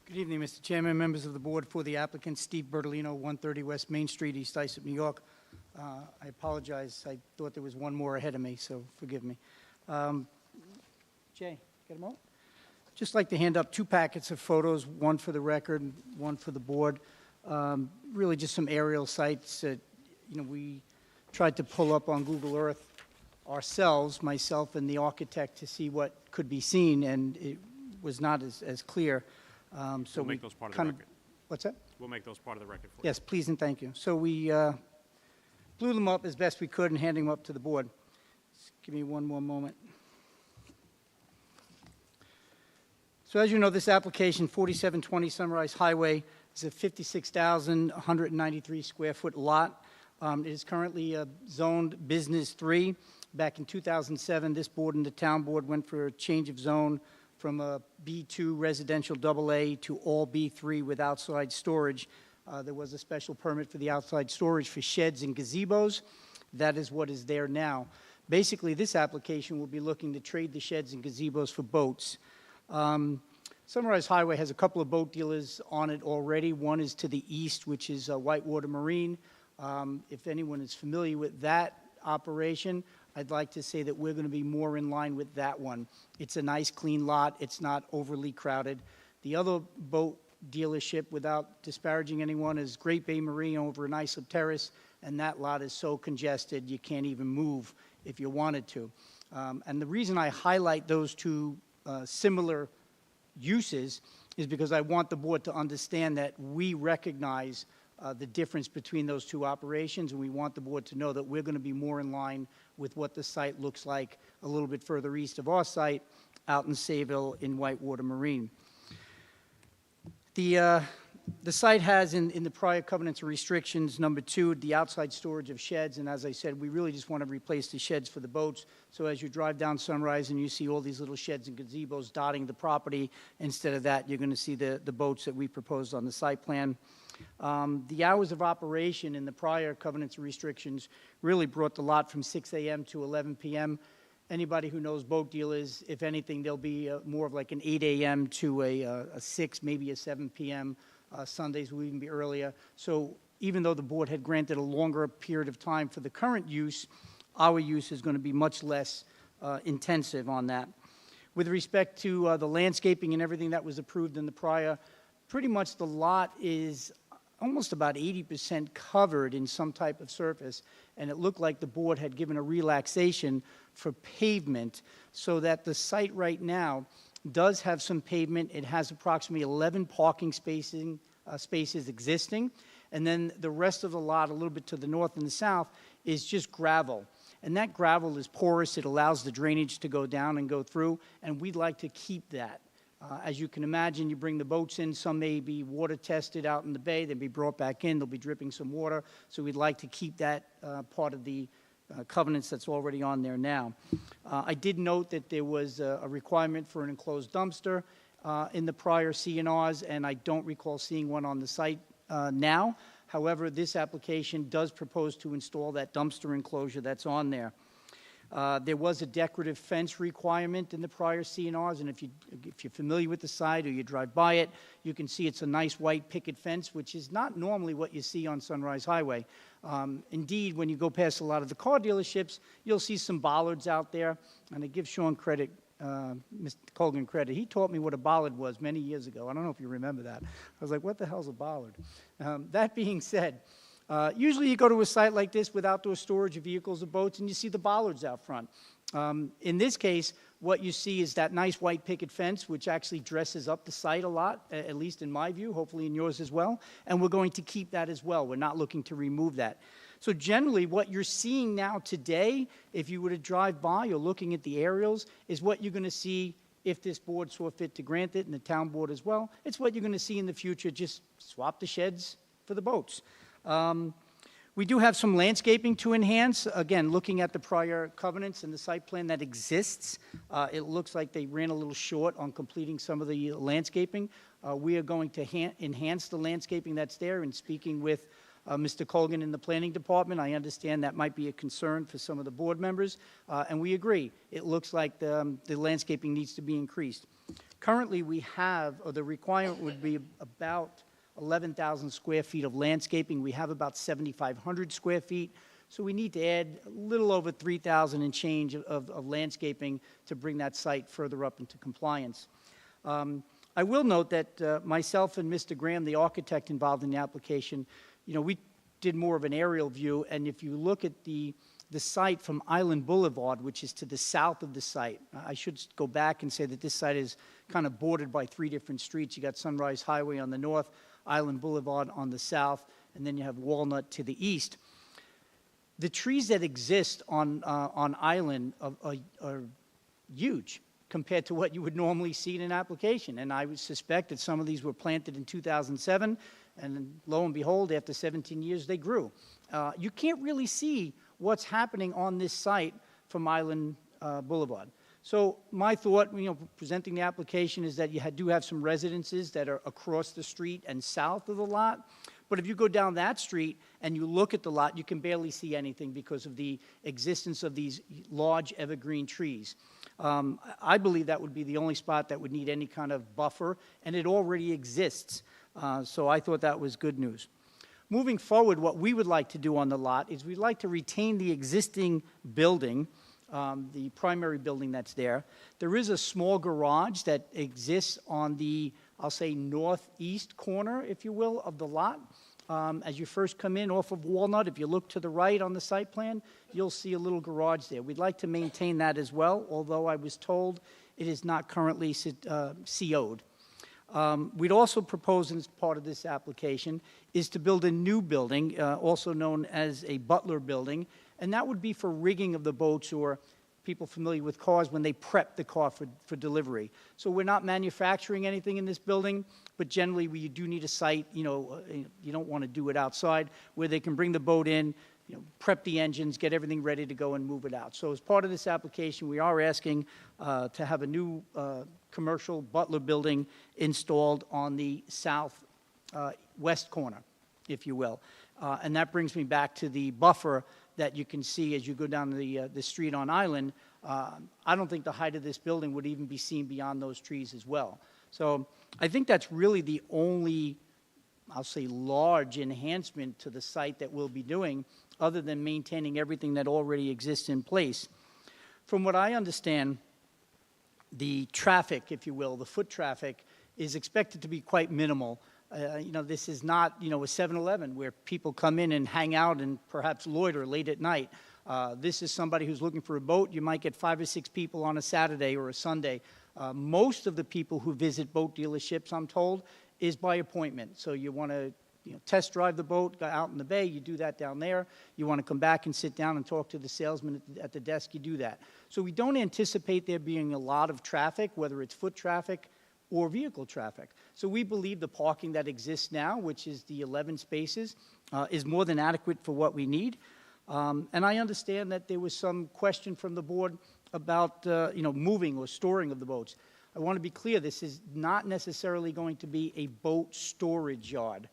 S14: Good evening, Mr. Chairman, members of the board. For the applicant, Steve Bertolino, 130 West Main Street, East Islip, New York. I apologize. I thought there was one more ahead of me, so forgive me. Jay, get a moment? Just like to hand up 2 packets of photos, one for the record, one for the board. Really just some aerial sites that, we tried to pull up on Google Earth ourselves, myself and the architect, to see what could be seen, and it was not as clear. So
S1: We'll make those part of the record.
S14: What's that?
S1: We'll make those part of the record for you.
S14: Yes, please and thank you. So we blew them up as best we could and handing them up to the board. Just give me one more moment. So as you know, this application, 4720 Sunrise Highway, is a 56,193 square foot lot. It is currently zoned Business 3. Back in 2007, this board and the town board went for a change of zone from a B2 residential AA to all B3 with outside storage. There was a special permit for the outside storage for sheds and gazebos. That is what is there now. Basically, this application will be looking to trade the sheds and gazebos for boats. Sunrise Highway has a couple of boat dealers on it already. One is to the east, which is Whitewater Marine. If anyone is familiar with that operation, I'd like to say that we're going to be more in line with that one. It's a nice, clean lot. It's not overly crowded. The other boat dealership, without disparaging anyone, is Great Bay Marine over in Islip Terrace, and that lot is so congested you can't even move if you wanted to. And the reason I highlight those two similar uses is because I want the board to understand that we recognize the difference between those two operations, and we want the board to know that we're going to be more in line with what the site looks like a little bit further east of our site out in Sayville in Whitewater Marine. The site has in the prior covenants and restrictions, number 2, the outside storage of sheds, and as I said, we really just want to replace the sheds for the boats. So as you drive down Sunrise and you see all these little sheds and gazebos dotting the property, instead of that, you're going to see the boats that we proposed on the site plan. The hours of operation in the prior covenants and restrictions really brought the lot from 6 a.m. to 11 p.m. Anybody who knows boat dealers, if anything, there'll be more of like an 8 a.m. to a 6, maybe a 7 p.m. Sundays will even be earlier. So even though the board had granted a longer period of time for the current use, our use is going to be much less intensive on that. With respect to the landscaping and everything that was approved in the prior, pretty much the lot is almost about 80% covered in some type of surface, and it looked like the board had given a relaxation for pavement so that the site right now does have some pavement. It has approximately 11 parking spaces existing, and then the rest of the lot, a little bit to the north and the south, is just gravel. And that gravel is porous. It allows the drainage to go down and go through, and we'd like to keep that. As you can imagine, you bring the boats in, some may be water tested out in the bay, they'll be brought back in, they'll be dripping some water, so we'd like to keep that part of the covenants that's already on there now. I did note that there was a requirement for an enclosed dumpster in the prior CNRs, and I don't recall seeing one on the site now. However, this application does propose to install that dumpster enclosure that's on there. There was a decorative fence requirement in the prior CNRs, and if you're familiar with the site or you drive by it, you can see it's a nice white picket fence, which is not normally what you see on Sunrise Highway. Indeed, when you go past a lot of the car dealerships, you'll see some bollards out there, and I give Sean credit, Mr. Colgan credit. He taught me what a bollard was many years ago. I don't know if you remember that. I was like, what the hell's a bollard? That being said, usually you go to a site like this with outdoor storage of vehicles or boats and you see the bollards out front. In this case, what you see is that nice white picket fence, which actually dresses up the site a lot, at least in my view, hopefully in yours as well, and we're going to keep that as well. We're not looking to remove that. So generally, what you're seeing now today, if you were to drive by or looking at the aerials, is what you're going to see if this board saw fit to grant it, and the town board as well. It's what you're going to see in the future, just swap the sheds for the boats. We do have some landscaping to enhance. Again, looking at the prior covenants and the site plan that exists, it looks like they ran a little short on completing some of the landscaping. We are going to enhance the landscaping that's there, and speaking with Mr. Colgan in the planning department, I understand that might be a concern for some of the board members, and we agree. It looks like the landscaping needs to be increased. Currently, we have, or the requirement would be about 11,000 square feet of landscaping. We have about 7,500 square feet, so we need to add a little over 3,000 and change of landscaping to bring that site further up into compliance. I will note that myself and Mr. Graham, the architect involved in the application, we did more of an aerial view, and if you look at the site from Island Boulevard, which is to the south of the site, I should go back and say that this site is kind of bordered by 3 different streets. You got Sunrise Highway on the north, Island Boulevard on the south, and then you have Walnut to the east. The trees that exist on Island are huge compared to what you would normally see in an application, and I would suspect that some of these were planted in 2007, and lo and behold, after 17 years, they grew. You can't really see what's happening on this site from Island Boulevard. So my thought, presenting the application, is that you do have some residences that are across the street and south of the lot. But if you go down that street and you look at the lot, you can barely see anything because of the existence of these large evergreen trees. I believe that would be the only spot that would need any kind of buffer, and it already exists. So I thought that was good news. Moving forward, what we would like to do on the lot is we'd like to retain the existing building, the primary building that's there. There is a small garage that exists on the I'll say, northeast corner, if you will, of the lot. As you first come in off of Walnut, if you look to the right on the site plan, you'll see a little garage there. We'd like to maintain that as well, although I was told it is not currently CO'd. We'd also propose, as part of this application, is to build a new building, also known as a Butler building, and that would be for rigging of the boats, or people familiar with cars when they prep the car for delivery. So we're not manufacturing anything in this building, but generally we do need a site, you don't want to do it outside, where they can bring the boat in, prep the engines, get everything ready to go and move it out. So as part of this application, we are asking to have a new commercial Butler building installed on the south west corner, if you will. And that brings me back to the buffer that you can see as you go down the street on Island. I don't think the height of this building would even be seen beyond those trees as well. So I think that's really the only, I'll say, large enhancement to the site that we'll be doing, other than maintaining everything that already exists in place. From what I understand, the traffic, if you will, the foot traffic, is expected to be quite minimal. This is not, a 7-Eleven where people come in and hang out and perhaps loiter late at night. This is somebody who's looking for a boat. You might get 5 or 6 people on a Saturday or a Sunday. Most of the people who visit boat dealerships, I'm told, is by appointment. So you want to test drive the boat, go out in the bay, you do that down there. You want to come back and sit down and talk to the salesman at the desk, you do that. So we don't anticipate there being a lot of traffic, whether it's foot traffic or vehicle traffic. So we believe the parking that exists now, which is the 11 spaces, is more than adequate for what we need. And I understand that there was some question from the board about moving or storing of the boats. I want to be clear, this is not necessarily going to be a boat storage yard.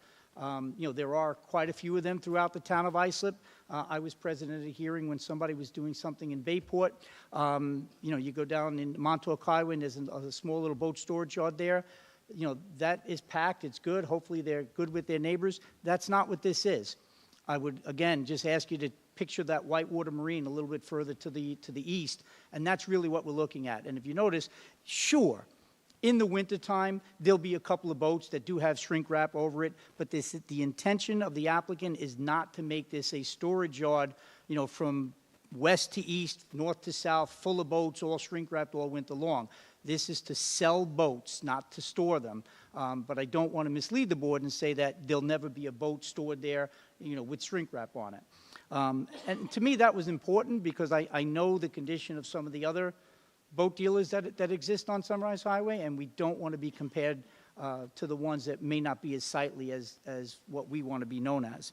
S14: There are quite a few of them throughout the town of Islip. I was present at a hearing when somebody was doing something in Bayport. You go down in Montauk Highway and there's a small little boat storage yard there. That is packed, it's good. Hopefully they're good with their neighbors. That's not what this is. I would, again, just ask you to picture that Whitewater Marine a little bit further to the east, and that's really what we're looking at. And if you notice, sure, in the wintertime, there'll be a couple of boats that do have shrink wrap over it, but the intention of the applicant is not to make this a storage yard, from west to east, north to south, full of boats, all shrink wrapped all winter long. This is to sell boats, not to store them. But I don't want to mislead the board and say that there'll never be a boat stored there, with shrink wrap on it. And to me, that was important because I know the condition of some of the other boat dealers that exist on Sunrise Highway, and we don't want to be compared to the ones that may not be as sightly as what we want to be known as.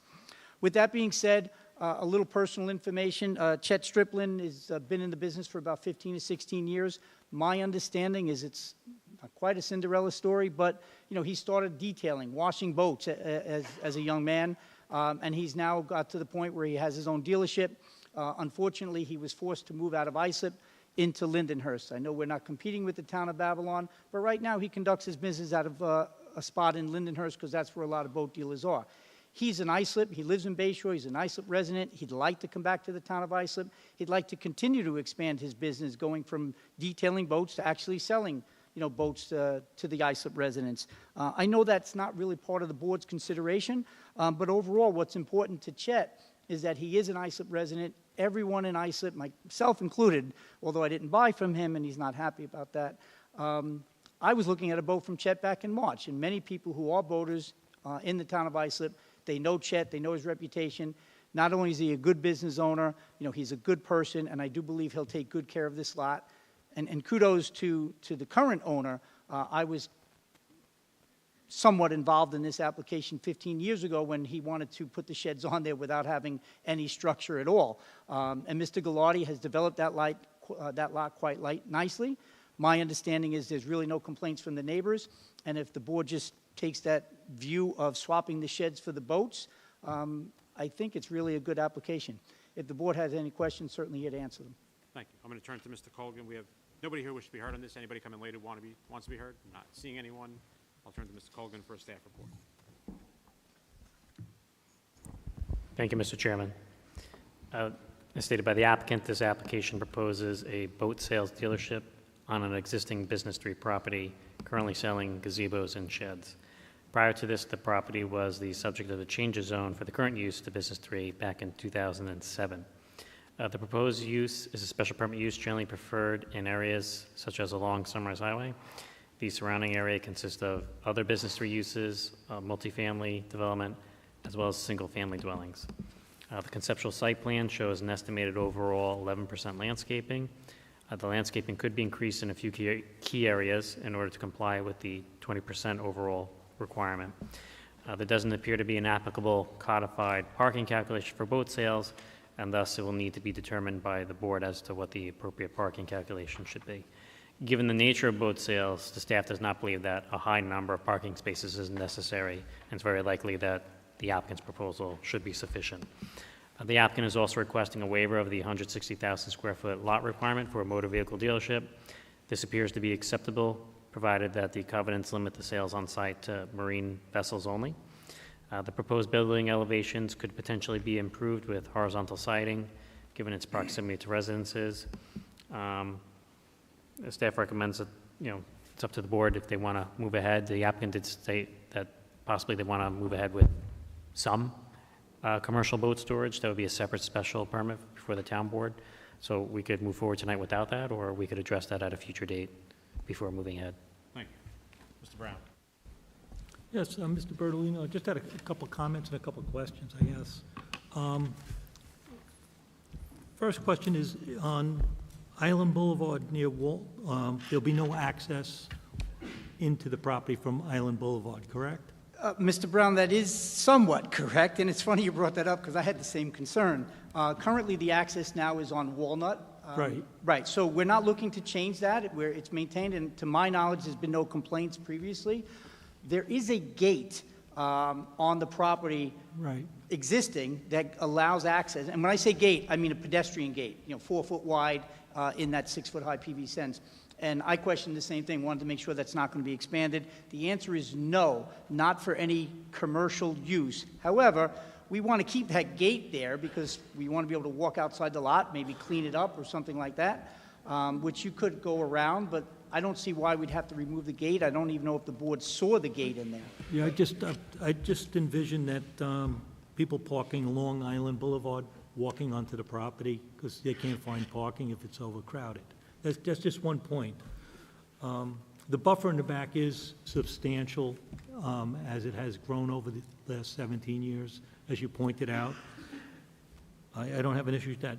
S14: With that being said, a little personal information. Chet Striplin has been in the business for about 15 to 16 years. My understanding is it's not quite a Cinderella story, but he started detailing, washing boats as a young man, and he's now got to the point where he has his own dealership. Unfortunately, he was forced to move out of Islip into Lindenhurst. I know we're not competing with the town of Babylon, but right now he conducts his business out of a spot in Lindenhurst because that's where a lot of boat dealers are. He's an Islip. He lives in Bayshore. He's an Islip resident. He'd like to come back to the town of Islip. He'd like to continue to expand his business, going from detailing boats to actually selling, boats to the Islip residents. I know that's not really part of the board's consideration, but overall, what's important to Chet is that he is an Islip resident. Everyone in Islip, myself included, although I didn't buy from him and he's not happy about that, I was looking at a boat from Chet back in March, and many people who are boaters in the town of Islip, they know Chet, they know his reputation. Not only is he a good business owner, he's a good person, and I do believe he'll take good care of this lot. And kudos to the current owner. I was somewhat involved in this application 15 years ago when he wanted to put the sheds on there without having any structure at all. And Mr. Gallardi has developed that lot quite nicely. My understanding is there's really no complaints from the neighbors, and if the board just takes that view of swapping the sheds for the boats, I think it's really a good application. If the board has any questions, certainly here to answer them.
S1: Thank you. I'm going to turn to Mr. Colgan. We have nobody here wishes to be heard on this. Anybody coming later wants to be heard? I'm not seeing anyone. I'll turn to Mr. Colgan for a staff report.
S7: Thank you, Mr. Chairman. As stated by the applicant, this application proposes a boat sales dealership on an existing Business Street property currently selling gazebos and sheds. Prior to this, the property was the subject of a change of zone for the current use to Business 3 back in 2007. The proposed use is a special permit use generally preferred in areas such as along Sunrise Highway. The surrounding area consists of other Business 3 uses, multifamily development, as well as single-family dwellings. The conceptual site plan shows an estimated overall 11% landscaping. The landscaping could be increased in a few key areas in order to comply with the 20% overall requirement. There doesn't appear to be an applicable codified parking calculation for boat sales, and thus it will need to be determined by the board as to what the appropriate parking calculation should be. Given the nature of boat sales, the staff does not believe that a high number of parking spaces is necessary, and it's very likely that the applicant's proposal should be sufficient. The applicant is also requesting a waiver of the 160,000 square foot lot requirement for a motor vehicle dealership. This appears to be acceptable, provided that the covenants limit the sales on site to marine vessels only. The proposed building elevations could potentially be improved with horizontal siding, given its proximity to residences. The staff recommends that, it's up to the board if they want to move ahead. The applicant did state that possibly they want to move ahead with some commercial boat storage. That would be a separate special permit for the town board. So we could move forward tonight without that, or we could address that at a future date before moving ahead.
S1: Thank you. Mr. Brown.
S3: Yes, Mr. Bertolino, just had a couple comments and a couple questions, I guess. First question is on Island Boulevard near Walt, there'll be no access into the property from Island Boulevard, correct?
S14: Mr. Brown, that is somewhat correct, and it's funny you brought that up because I had the same concern. Currently, the access now is on Walnut.
S3: Right.
S14: Right, so we're not looking to change that, where it's maintained, and to my knowledge, there's been no complaints previously. There is a gate on the property
S3: Right.
S14: existing that allows access, and when I say gate, I mean a pedestrian gate, 4 foot wide in that 6 foot high PV fence. And I questioned the same thing, wanted to make sure that's not going to be expanded. The answer is no, not for any commercial use. However, we want to keep that gate there because we want to be able to walk outside the lot, maybe clean it up or something like that, which you could go around, but I don't see why we'd have to remove the gate. I don't even know if the board saw the gate in there.
S3: Yeah, I just envision that people parking along Island Boulevard, walking onto the property, because they can't find parking if it's overcrowded. That's just one point. The buffer in the back is substantial, as it has grown over the last 17 years, as you pointed out. I don't have an issue with that.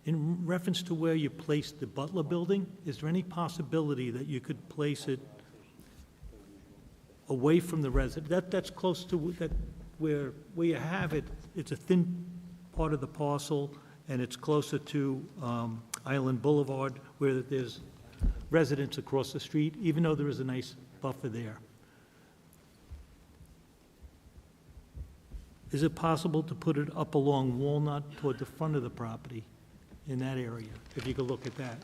S3: In reference to where you placed the Butler Building, is there any possibility that you could place it away from the resident? That's close to that where you have it. It's a thin part of the parcel, and it's closer to Island Boulevard, where there's residents across the street, even though there is a nice buffer there. Is it possible to put it up along Walnut toward the front of the property in that area, if you could look at that?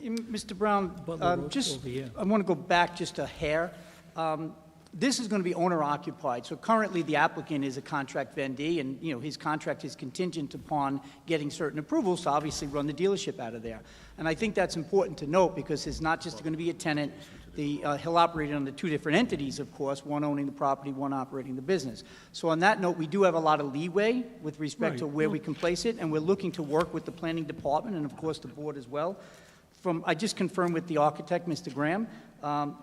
S14: Mr. Brown,
S3: Butler Road
S14: just,
S3: over here.
S14: I want to go back just a hair. This is going to be owner-occupied, so currently the applicant is a contract vendee, and, his contract is contingent upon getting certain approvals to obviously run the dealership out of there. And I think that's important to note, because it's not just going to be a tenant. He'll operate under two different entities, of course, one owning the property, one operating the business. So on that note, we do have a lot of leeway with respect to where we can place it, and we're looking to work with the planning department and, of course, the board as well. I just confirmed with the architect, Mr. Graham,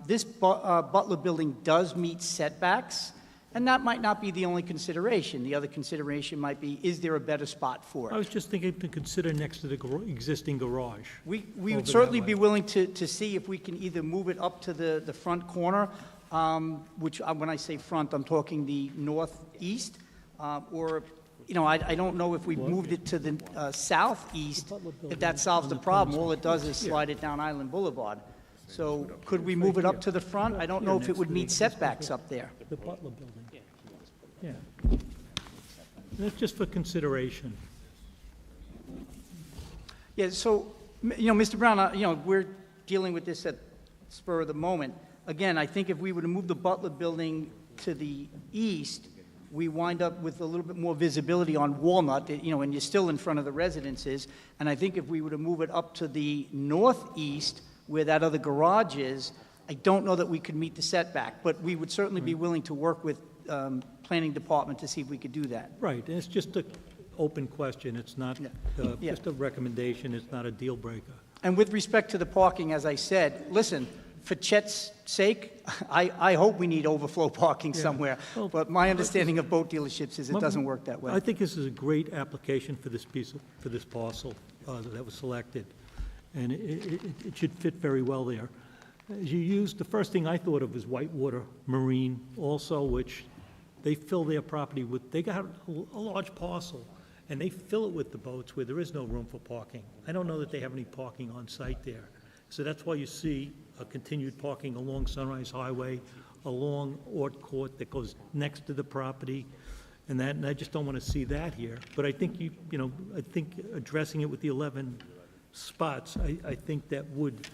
S14: this Butler Building does meet setbacks, and that might not be the only consideration. The other consideration might be, is there a better spot for
S3: I
S14: it?
S3: was just thinking to consider next to the existing garage.
S14: We
S3: over
S14: would
S3: that
S14: certainly
S3: way.
S14: be willing to see if we can either move it up to the front corner, which, when I say front, I'm talking the northeast, or, I don't know if we moved it to the southeast, if that solves the problem. All it does is slide it down Island Boulevard. So could we move it up to the front? I don't know if it would meet setbacks up there.
S3: The Butler Building. Yeah. That's just for consideration.
S14: Yeah, so, Mr. Brown, we're dealing with this at spur of the moment. Again, I think if we were to move the Butler Building to the east, we wind up with a little bit more visibility on Walnut, and you're still in front of the residences. And I think if we were to move it up to the northeast, where that other garage is, I don't know that we could meet the setback, but we would certainly be willing to work with planning department to see if we could do that.
S3: Right, and it's just an open question, it's not,
S14: Yeah.
S3: just a recommendation, it's not a deal breaker.
S14: And with respect to the parking, as I said, listen, for Chet's sake, I hope we need overflow parking
S3: Yeah.
S14: somewhere,
S3: Well,
S14: but my understanding of boat dealerships is it doesn't work that way.
S3: I think this is a great application for this for this parcel that was selected, and it should fit very well there. As you used, the first thing I thought of was Whitewater Marine also, which they fill their property with, they got a large parcel, and they fill it with the boats where there is no room for parking. I don't know that they have any parking on site there. So that's why you see a continued parking along Sunrise Highway, along Ort Court that goes next to the property, and I just don't want to see that here. But I think I think addressing it with the 11 spots, I think that would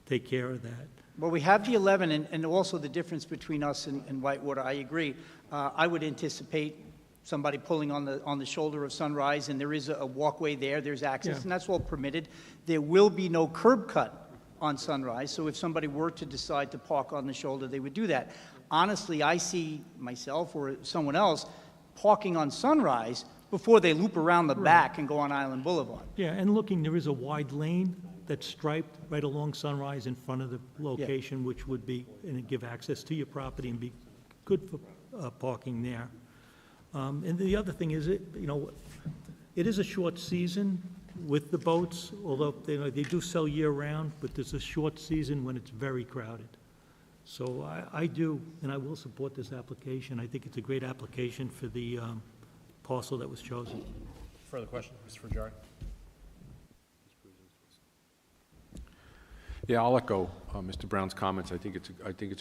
S3: take care of that.
S14: Well, we have the 11, and also the difference between us and Whitewater, I agree. I would anticipate somebody pulling on the shoulder of Sunrise, and there is a walkway there, there's access,
S3: Yeah.
S14: and that's all permitted. There will be no curb cut on Sunrise, so if somebody were to decide to park on the shoulder, they would do that. Honestly, I see myself or someone else parking on Sunrise before they loop around the back and go on Island Boulevard.
S3: Yeah, and looking, there is a wide lane that's striped right along Sunrise in front of the location, which would be, and it'd give access to your property and be good for parking there. And the other thing is, it is a short season with the boats, although they do sell year-round, but there's a short season when it's very crowded. So I do, and I will support this application. I think it's a great application for the parcel that was chosen.
S1: Further questions, Mr. Fajari?
S13: Yeah, I'll echo Mr. Brown's comments. I think it's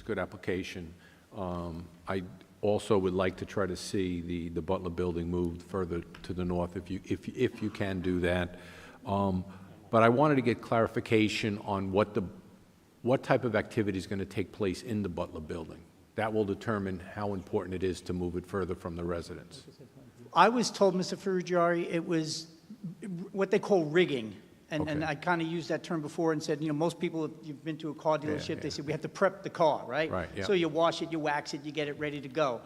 S13: a good application. I also would like to try to see the Butler Building moved further to the north, if you can do that. But I wanted to get clarification on what type of activity is going to take place in the Butler Building. That will determine how important it is to move it further from the residents.
S14: I was told, Mr. Ferrugieri, it was what they call rigging. And
S13: Okay.
S14: I kind of used that term before and said, most people, if you've been to a car dealership,
S13: yeah.
S14: they say, we have to prep the car, right?
S13: Right, yeah.
S14: So you wash it, you wax it, you get it ready to go.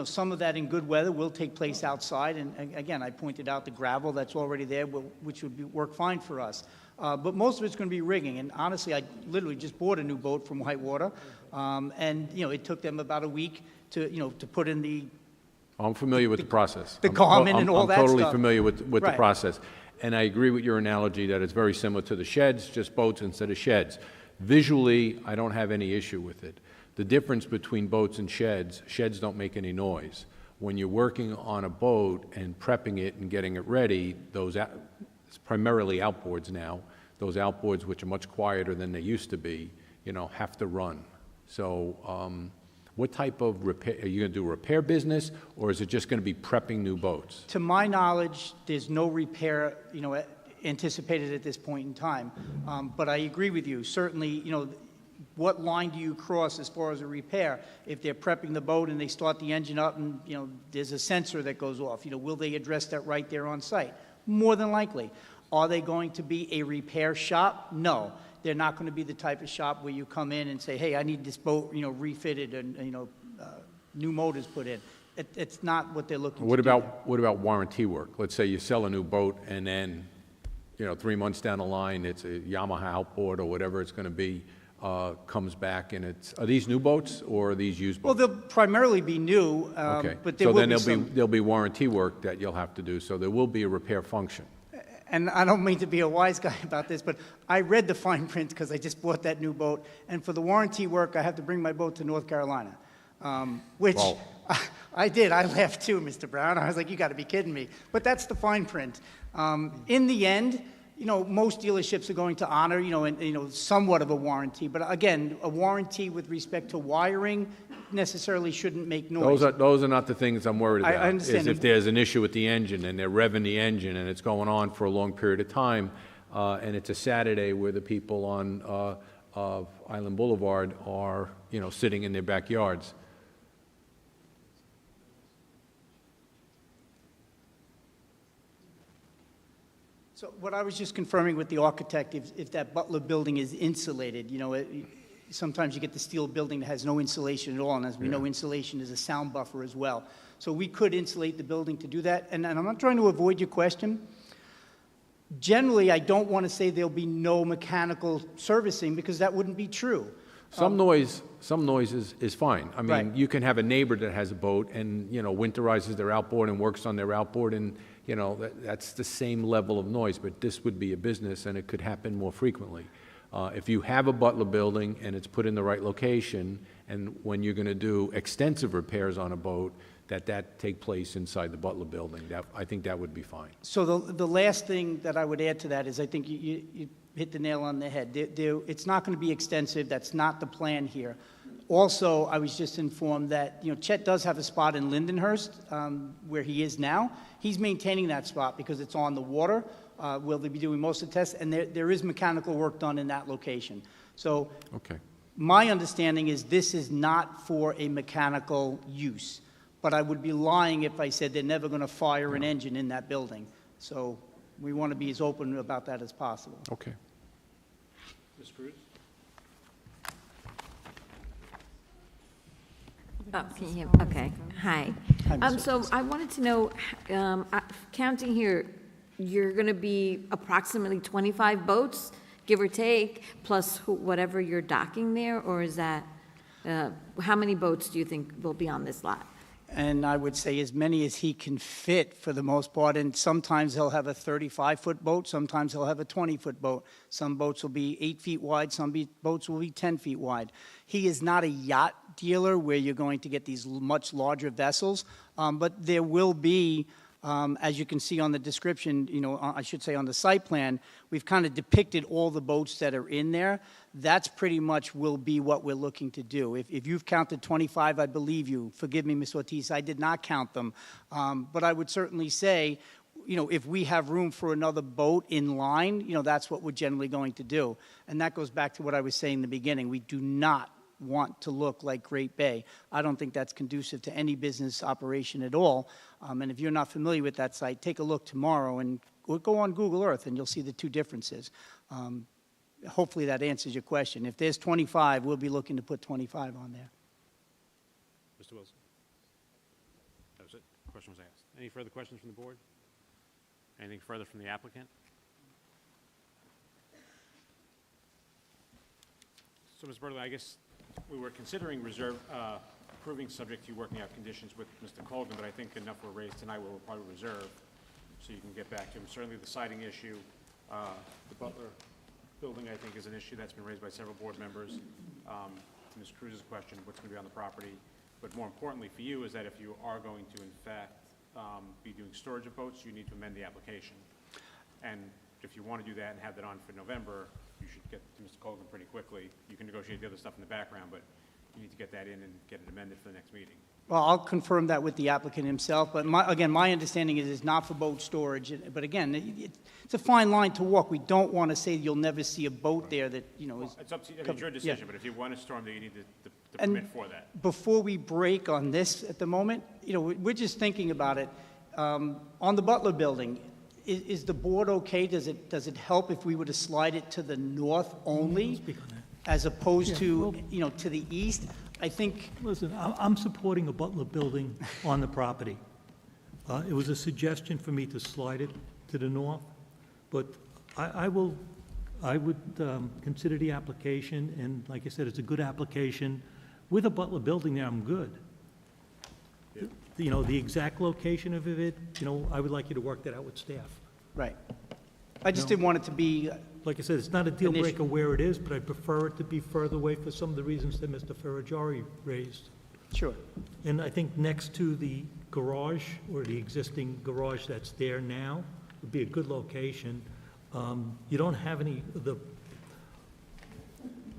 S14: Some of that in good weather will take place outside. And again, I pointed out the gravel that's already there, which would work fine for us. But most of it's going to be rigging. And honestly, I literally just bought a new boat from Whitewater. And it took them about a week to put in the
S13: I'm familiar with the process.
S14: the Garmin and all that
S13: I'm totally
S14: stuff.
S13: familiar with the
S14: Right.
S13: process. And I agree with your analogy that it's very similar to the sheds, just boats instead of sheds. Visually, I don't have any issue with it. The difference between boats and sheds don't make any noise. When you're working on a boat and prepping it and getting it ready, it's primarily outboards now. Those outboards, which are much quieter than they used to be, have to run. So what type of repair, are you going to do a repair business, or is it just going to be prepping new boats?
S14: To my knowledge, there's no repair, anticipated at this point in time. But I agree with you. Certainly, what line do you cross as far as a repair? If they're prepping the boat and they start the engine up and, there's a sensor that goes off, will they address that right there on site? More than likely. Are they going to be a repair shop? No. They're not going to be the type of shop where you come in and say, hey, I need this boat, refitted and, new motors put in. It's not what they're looking to do.
S13: What about warranty work? Let's say you sell a new boat and then, 3 months down the line, it's a Yamaha outboard or whatever it's going to be, comes back and are these new boats or are these used
S14: Well,
S13: boats?
S14: they'll primarily be new,
S13: Okay.
S14: but there
S13: So
S14: will
S13: then
S14: be some.
S13: there'll be warranty work that you'll have to do, so there will be a repair function.
S14: And I don't mean to be a wise guy about this, but I read the fine print because I just bought that new boat. And for the warranty work, I have to bring my boat to North Carolina, which
S13: Well-
S14: I did. I laughed too, Mr. Brown. I was like, you got to be kidding me. But that's the fine print. In the end, most dealerships are going to honor, somewhat of a warranty. But again, a warranty with respect to wiring necessarily shouldn't make noise.
S13: Those are not the things I'm worried
S14: I
S13: about.
S14: understand.
S13: Is if there's an issue with the engine and they're revving the engine and it's going on for a long period of time, and it's a Saturday where the people on of Island Boulevard are, sitting in their backyards.
S14: So what I was just confirming with the architect, if that Butler building is insulated, sometimes you get the steel building that has no insulation at all, and as we know, insulation is a sound buffer as well. So we could insulate the building to do that, and I'm not trying to avoid your question. Generally, I don't want to say there'll be no mechanical servicing, because that wouldn't be true.
S13: Some noise is fine. I mean,
S14: Right.
S13: you can have a neighbor that has a boat and, you know, winterizes their outboard and works on their outboard, and, you know, that's the same level of noise, but this would be a business and it could happen more frequently. If you have a Butler building and it's put in the right location, and when you're going to do extensive repairs on a boat, that take place inside the Butler building, I think that would be fine.
S14: So the last thing that I would add to that is, I think you hit the nail on the head. It's not going to be extensive. That's not the plan here. Also, I was just informed that, you know, Chet does have a spot in Lindenhurst, where he is now. He's maintaining that spot because it's on the water, where they'll be doing most of the tests, and there is mechanical work done in that location. So
S13: Okay.
S14: my understanding is this is not for a mechanical use, but I would be lying if I said they're never going to fire an engine in that building. So we want to be as open about that as possible.
S13: Okay.
S1: Ms. Cruz?
S15: Oh, can you hear? Okay, hi.
S14: Ms.
S15: So I wanted to know, counting here, you're going to be approximately 25 boats, give or take, plus whatever you're docking there, or is that, how many boats do you think will be on this lot?
S14: And I would say as many as he can fit for the most part, and sometimes he'll have a 35-foot boat, sometimes he'll have a 20-foot boat. Some boats will be 8 feet wide, some boats will be 10 feet wide. He is not a yacht dealer where you're going to get these much larger vessels, but there will be, as you can see on the description, you know, I should say on the site plan, we've kind of depicted all the boats that are in there. That's pretty much will be what we're looking to do. If you've counted 25, I believe you. Forgive me, Ms. Ortiz, I did not count them. But I would certainly say, you know, if we have room for another boat in line, you know, that's what we're generally going to do. And that goes back to what I was saying in the beginning. We do not want to look like Great Bay. I don't think that's conducive to any business operation at all. And if you're not familiar with that site, take a look tomorrow and go on Google Earth and you'll see the two differences. Hopefully that answers your question. If there's 25, we'll be looking to put 25 on there.
S1: Mr. Wilson? That was it. Question was asked. Any further questions from the board? Anything further from the applicant? So, Ms. Burley, I guess we were considering approving subject to you working out conditions with Mr. Colgan, but I think enough were raised tonight where we'll probably reserve so you can get back to him. Certainly the siding issue, the Butler building, I think, is an issue that's been raised by several board members. Ms. Cruz's question, what's going to be on the property. But more importantly for you is that if you are going to, in fact, be doing storage of boats, you need to amend the application. And if you want to do that and have that on for November, you should get to Mr. Colgan pretty quickly. You can negotiate the other stuff in the background, but you need to get that in and get it amended for the next meeting.
S14: Well, I'll confirm that with the applicant himself, but again, my understanding is it's not for boat storage. But again, it's a fine line to walk. We don't want to say you'll never see a boat there that, you know, is...
S1: It's up to you. I mean, it's your decision, but if you want to storm there, you need the
S14: And
S1: permit for that.
S14: before we break on this at the moment, you know, we're just thinking about it. On the Butler building, is the board okay? Does it help if we were to slide it to the north only, as opposed to, you know, to the east? I think...
S3: Listen, I'm supporting a Butler building on the property. It was a suggestion for me to slide it to the north, but I would consider the application, and like I said, it's a good application. With a Butler building there, I'm good. You know, the exact location of it, you know, I would like you to work that out with staff.
S14: Right. I just didn't want it to be...
S3: Like I said, it's not a deal
S14: An issue.
S3: breaker where it is, but I prefer it to be further away for some of the reasons that Mr. Ferrajari raised.
S14: Sure.
S3: And I think next to the garage, or the existing garage that's there now, would be a good location. You don't have any of the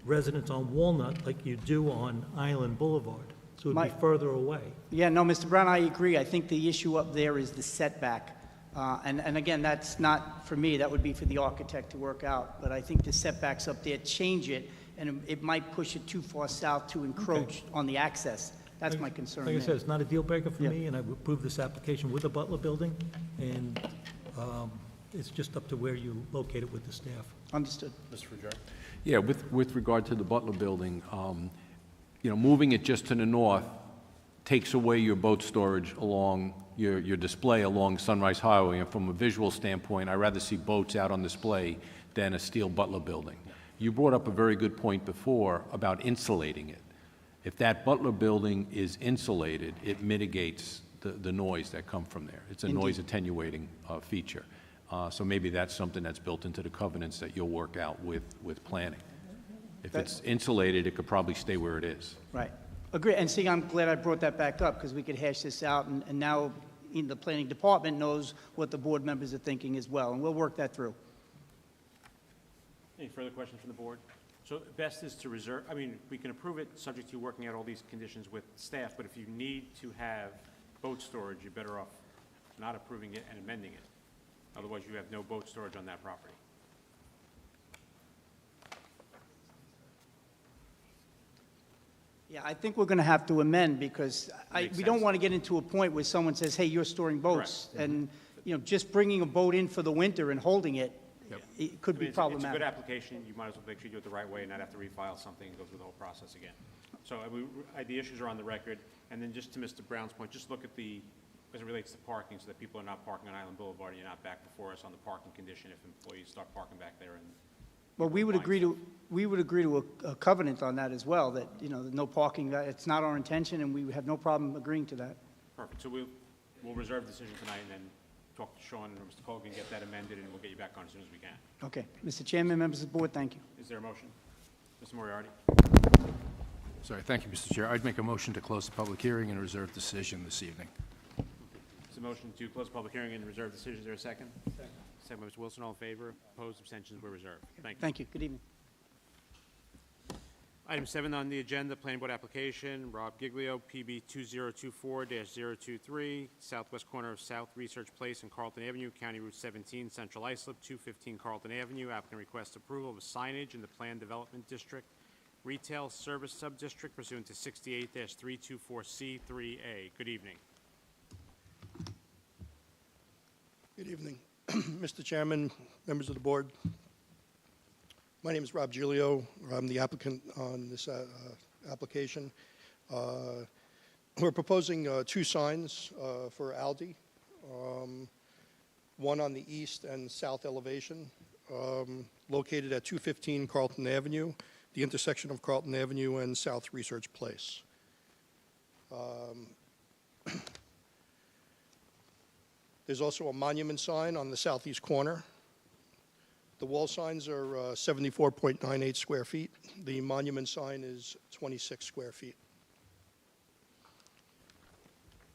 S3: residents on Walnut like you do on Island Boulevard, so it'd be further away.
S14: Yeah, no, Mr. Brown, I agree. I think the issue up there is the setback. And again, that's not for me, that would be for the architect to work out. But I think the setbacks up there change it, and it might push it too far south to encroach on the access. That's my concern
S3: Like I
S14: there.
S3: said, it's not a deal breaker for
S14: Yeah.
S3: me, and I would approve this application with the Butler building. And It's just up to where you locate it with the staff.
S14: Understood.
S1: Mr. Frugeri?
S13: Yeah, with regard to the Butler Building, you know, moving it just to the north takes away your boat storage along, your display along Sunrise Highway, and from a visual standpoint, I'd rather see boats out on display than a steel Butler Building. You brought up a very good point before about insulating it. If that Butler Building is insulated, it mitigates the noise that come from there. It's a
S14: Indeed.
S13: noise attenuating feature. So maybe that's something that's built into the covenants that you'll work out with planning. If it's insulated, it could probably stay where it is.
S14: Right. Agree. And see, I'm glad I brought that back up because we could hash this out, and now the planning department knows what the board members are thinking as well, and we'll work that through.
S1: Any further questions from the board? So best is to reserve, I mean, we can approve it subject to working out all these conditions with staff, but if you need to have boat storage, you're better off not approving it and amending it. Otherwise, you have no boat storage on that property.
S14: Yeah, I think we're going to have to amend because we don't want to get into a point where someone says, hey, you're storing boats.
S1: Correct.
S14: And, you know, just bringing a boat in for the winter and holding it, it could
S1: I
S14: be
S1: mean, it's a good
S14: problematic.
S1: application, you might as well make sure you do it the right way and not have to refile something and go through the whole process again. So the issues are on the record, and then just to Mr. Brown's point, just look at as it relates to parking, so that people are not parking on Island Boulevard and you're not back before us on the parking condition if employees start parking back there and.
S14: Well, we would agree to a covenant on that as well, that, you know, no parking, that it's not our intention, and we have no problem agreeing to that.
S1: Perfect, so we'll reserve the decision tonight and then talk to Sean and Mr. Colgan, get that amended, and we'll get you back on as soon as we can.
S14: Okay. Mr. Chairman, members of the board, thank you.
S1: Is there a motion? Mr. Moriarty?
S16: Sorry, thank you, Mr. Chair. I'd make a motion to close the public hearing and reserve decision this evening.
S1: It's a motion to close the public hearing and reserve decision. Is there a second? Second. Second by Mr. Wilson. All in favor? Opposed? Abstentions were reserved. Thank you.
S14: Thank you. Good evening.
S1: Item 7 on the agenda, planning board application, Rob Giglio, PB 2024-023, southwest corner of South Research Place and Carlton Avenue, County Route 17, Central Islip, 215 Carlton Avenue. Applicant requests approval of a signage in the Planned Development District, Retail Service Subdistrict pursuant to 68-324C3A. Good evening.
S17: Good evening, Mr. Chairman, members of the board. My name is Rob Giglio. I'm the applicant on this application. We're proposing 2 signs for Aldi, one on the east and south elevation, located at 215 Carlton Avenue, the intersection of Carlton Avenue and South Research Place. There's also a monument sign on the southeast corner. The wall signs are 74.98 square feet. The monument sign is 26 square feet.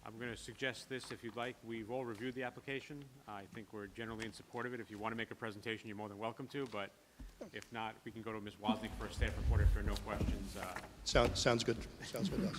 S1: I'm going to suggest this if you'd like. We've all reviewed the application. I think we're generally in support of it. If you want to make a presentation, you're more than welcome to, but if not, we can go to Ms. Wozniak for a staff report if there are no questions.
S17: Sounds good. Sounds good, yes.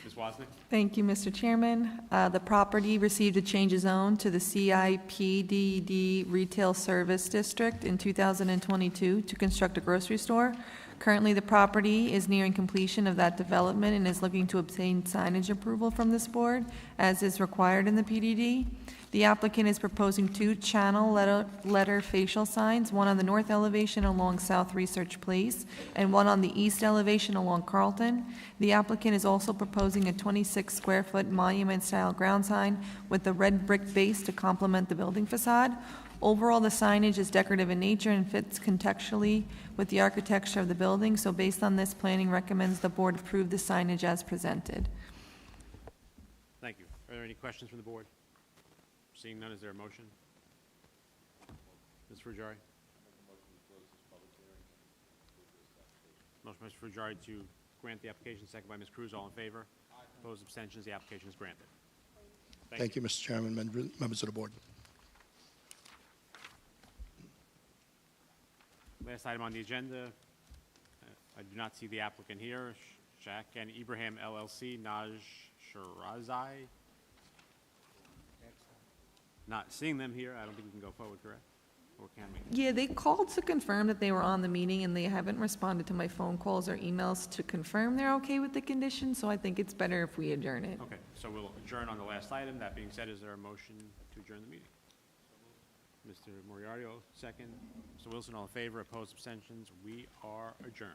S1: Ms. Wozniak?
S12: Thank you, Mr. Chairman. The property received a change of zone to the CIPDD Retail Service District in 2022 to construct a grocery store. Currently, the property is nearing completion of that development and is looking to obtain signage approval from this board, as is required in the PDD. The applicant is proposing 2 channel letter facial signs, one on the north elevation along South Research Place and one on the east elevation along Carlton. The applicant is also proposing a 26-square-foot monument-style ground sign with a red brick base to complement the building facade. Overall, the signage is decorative in nature and fits contextually with the architecture of the building, so based on this, planning recommends the board approve the signage as presented.
S1: Thank you. Are there any questions from the board? Seeing none, is there a motion? Ms. Frugari? Motion by Mr. Frugari to grant the application, second by Ms. Cruz. All in favor? Opposed, abstentions, the application is granted.
S17: Thank you, Mr. Chairman, members of the board.
S1: Last item on the agenda, I do not see the applicant here. Shaq and Ibrahim LLC, Naj Shirazai. Not seeing them here, I don't think we can go forward, correct? Or can we?
S12: Yeah, they called to confirm that they were on the meeting, and they haven't responded to my phone calls or emails to confirm they're okay with the conditions, so I think it's better if we adjourn it.
S1: Okay, so we'll adjourn on the last item. That being said, is there a motion to adjourn the meeting? Mr. Moriarty, second. Mr. Wilson, all in favor, opposed, abstentions. We are adjourned.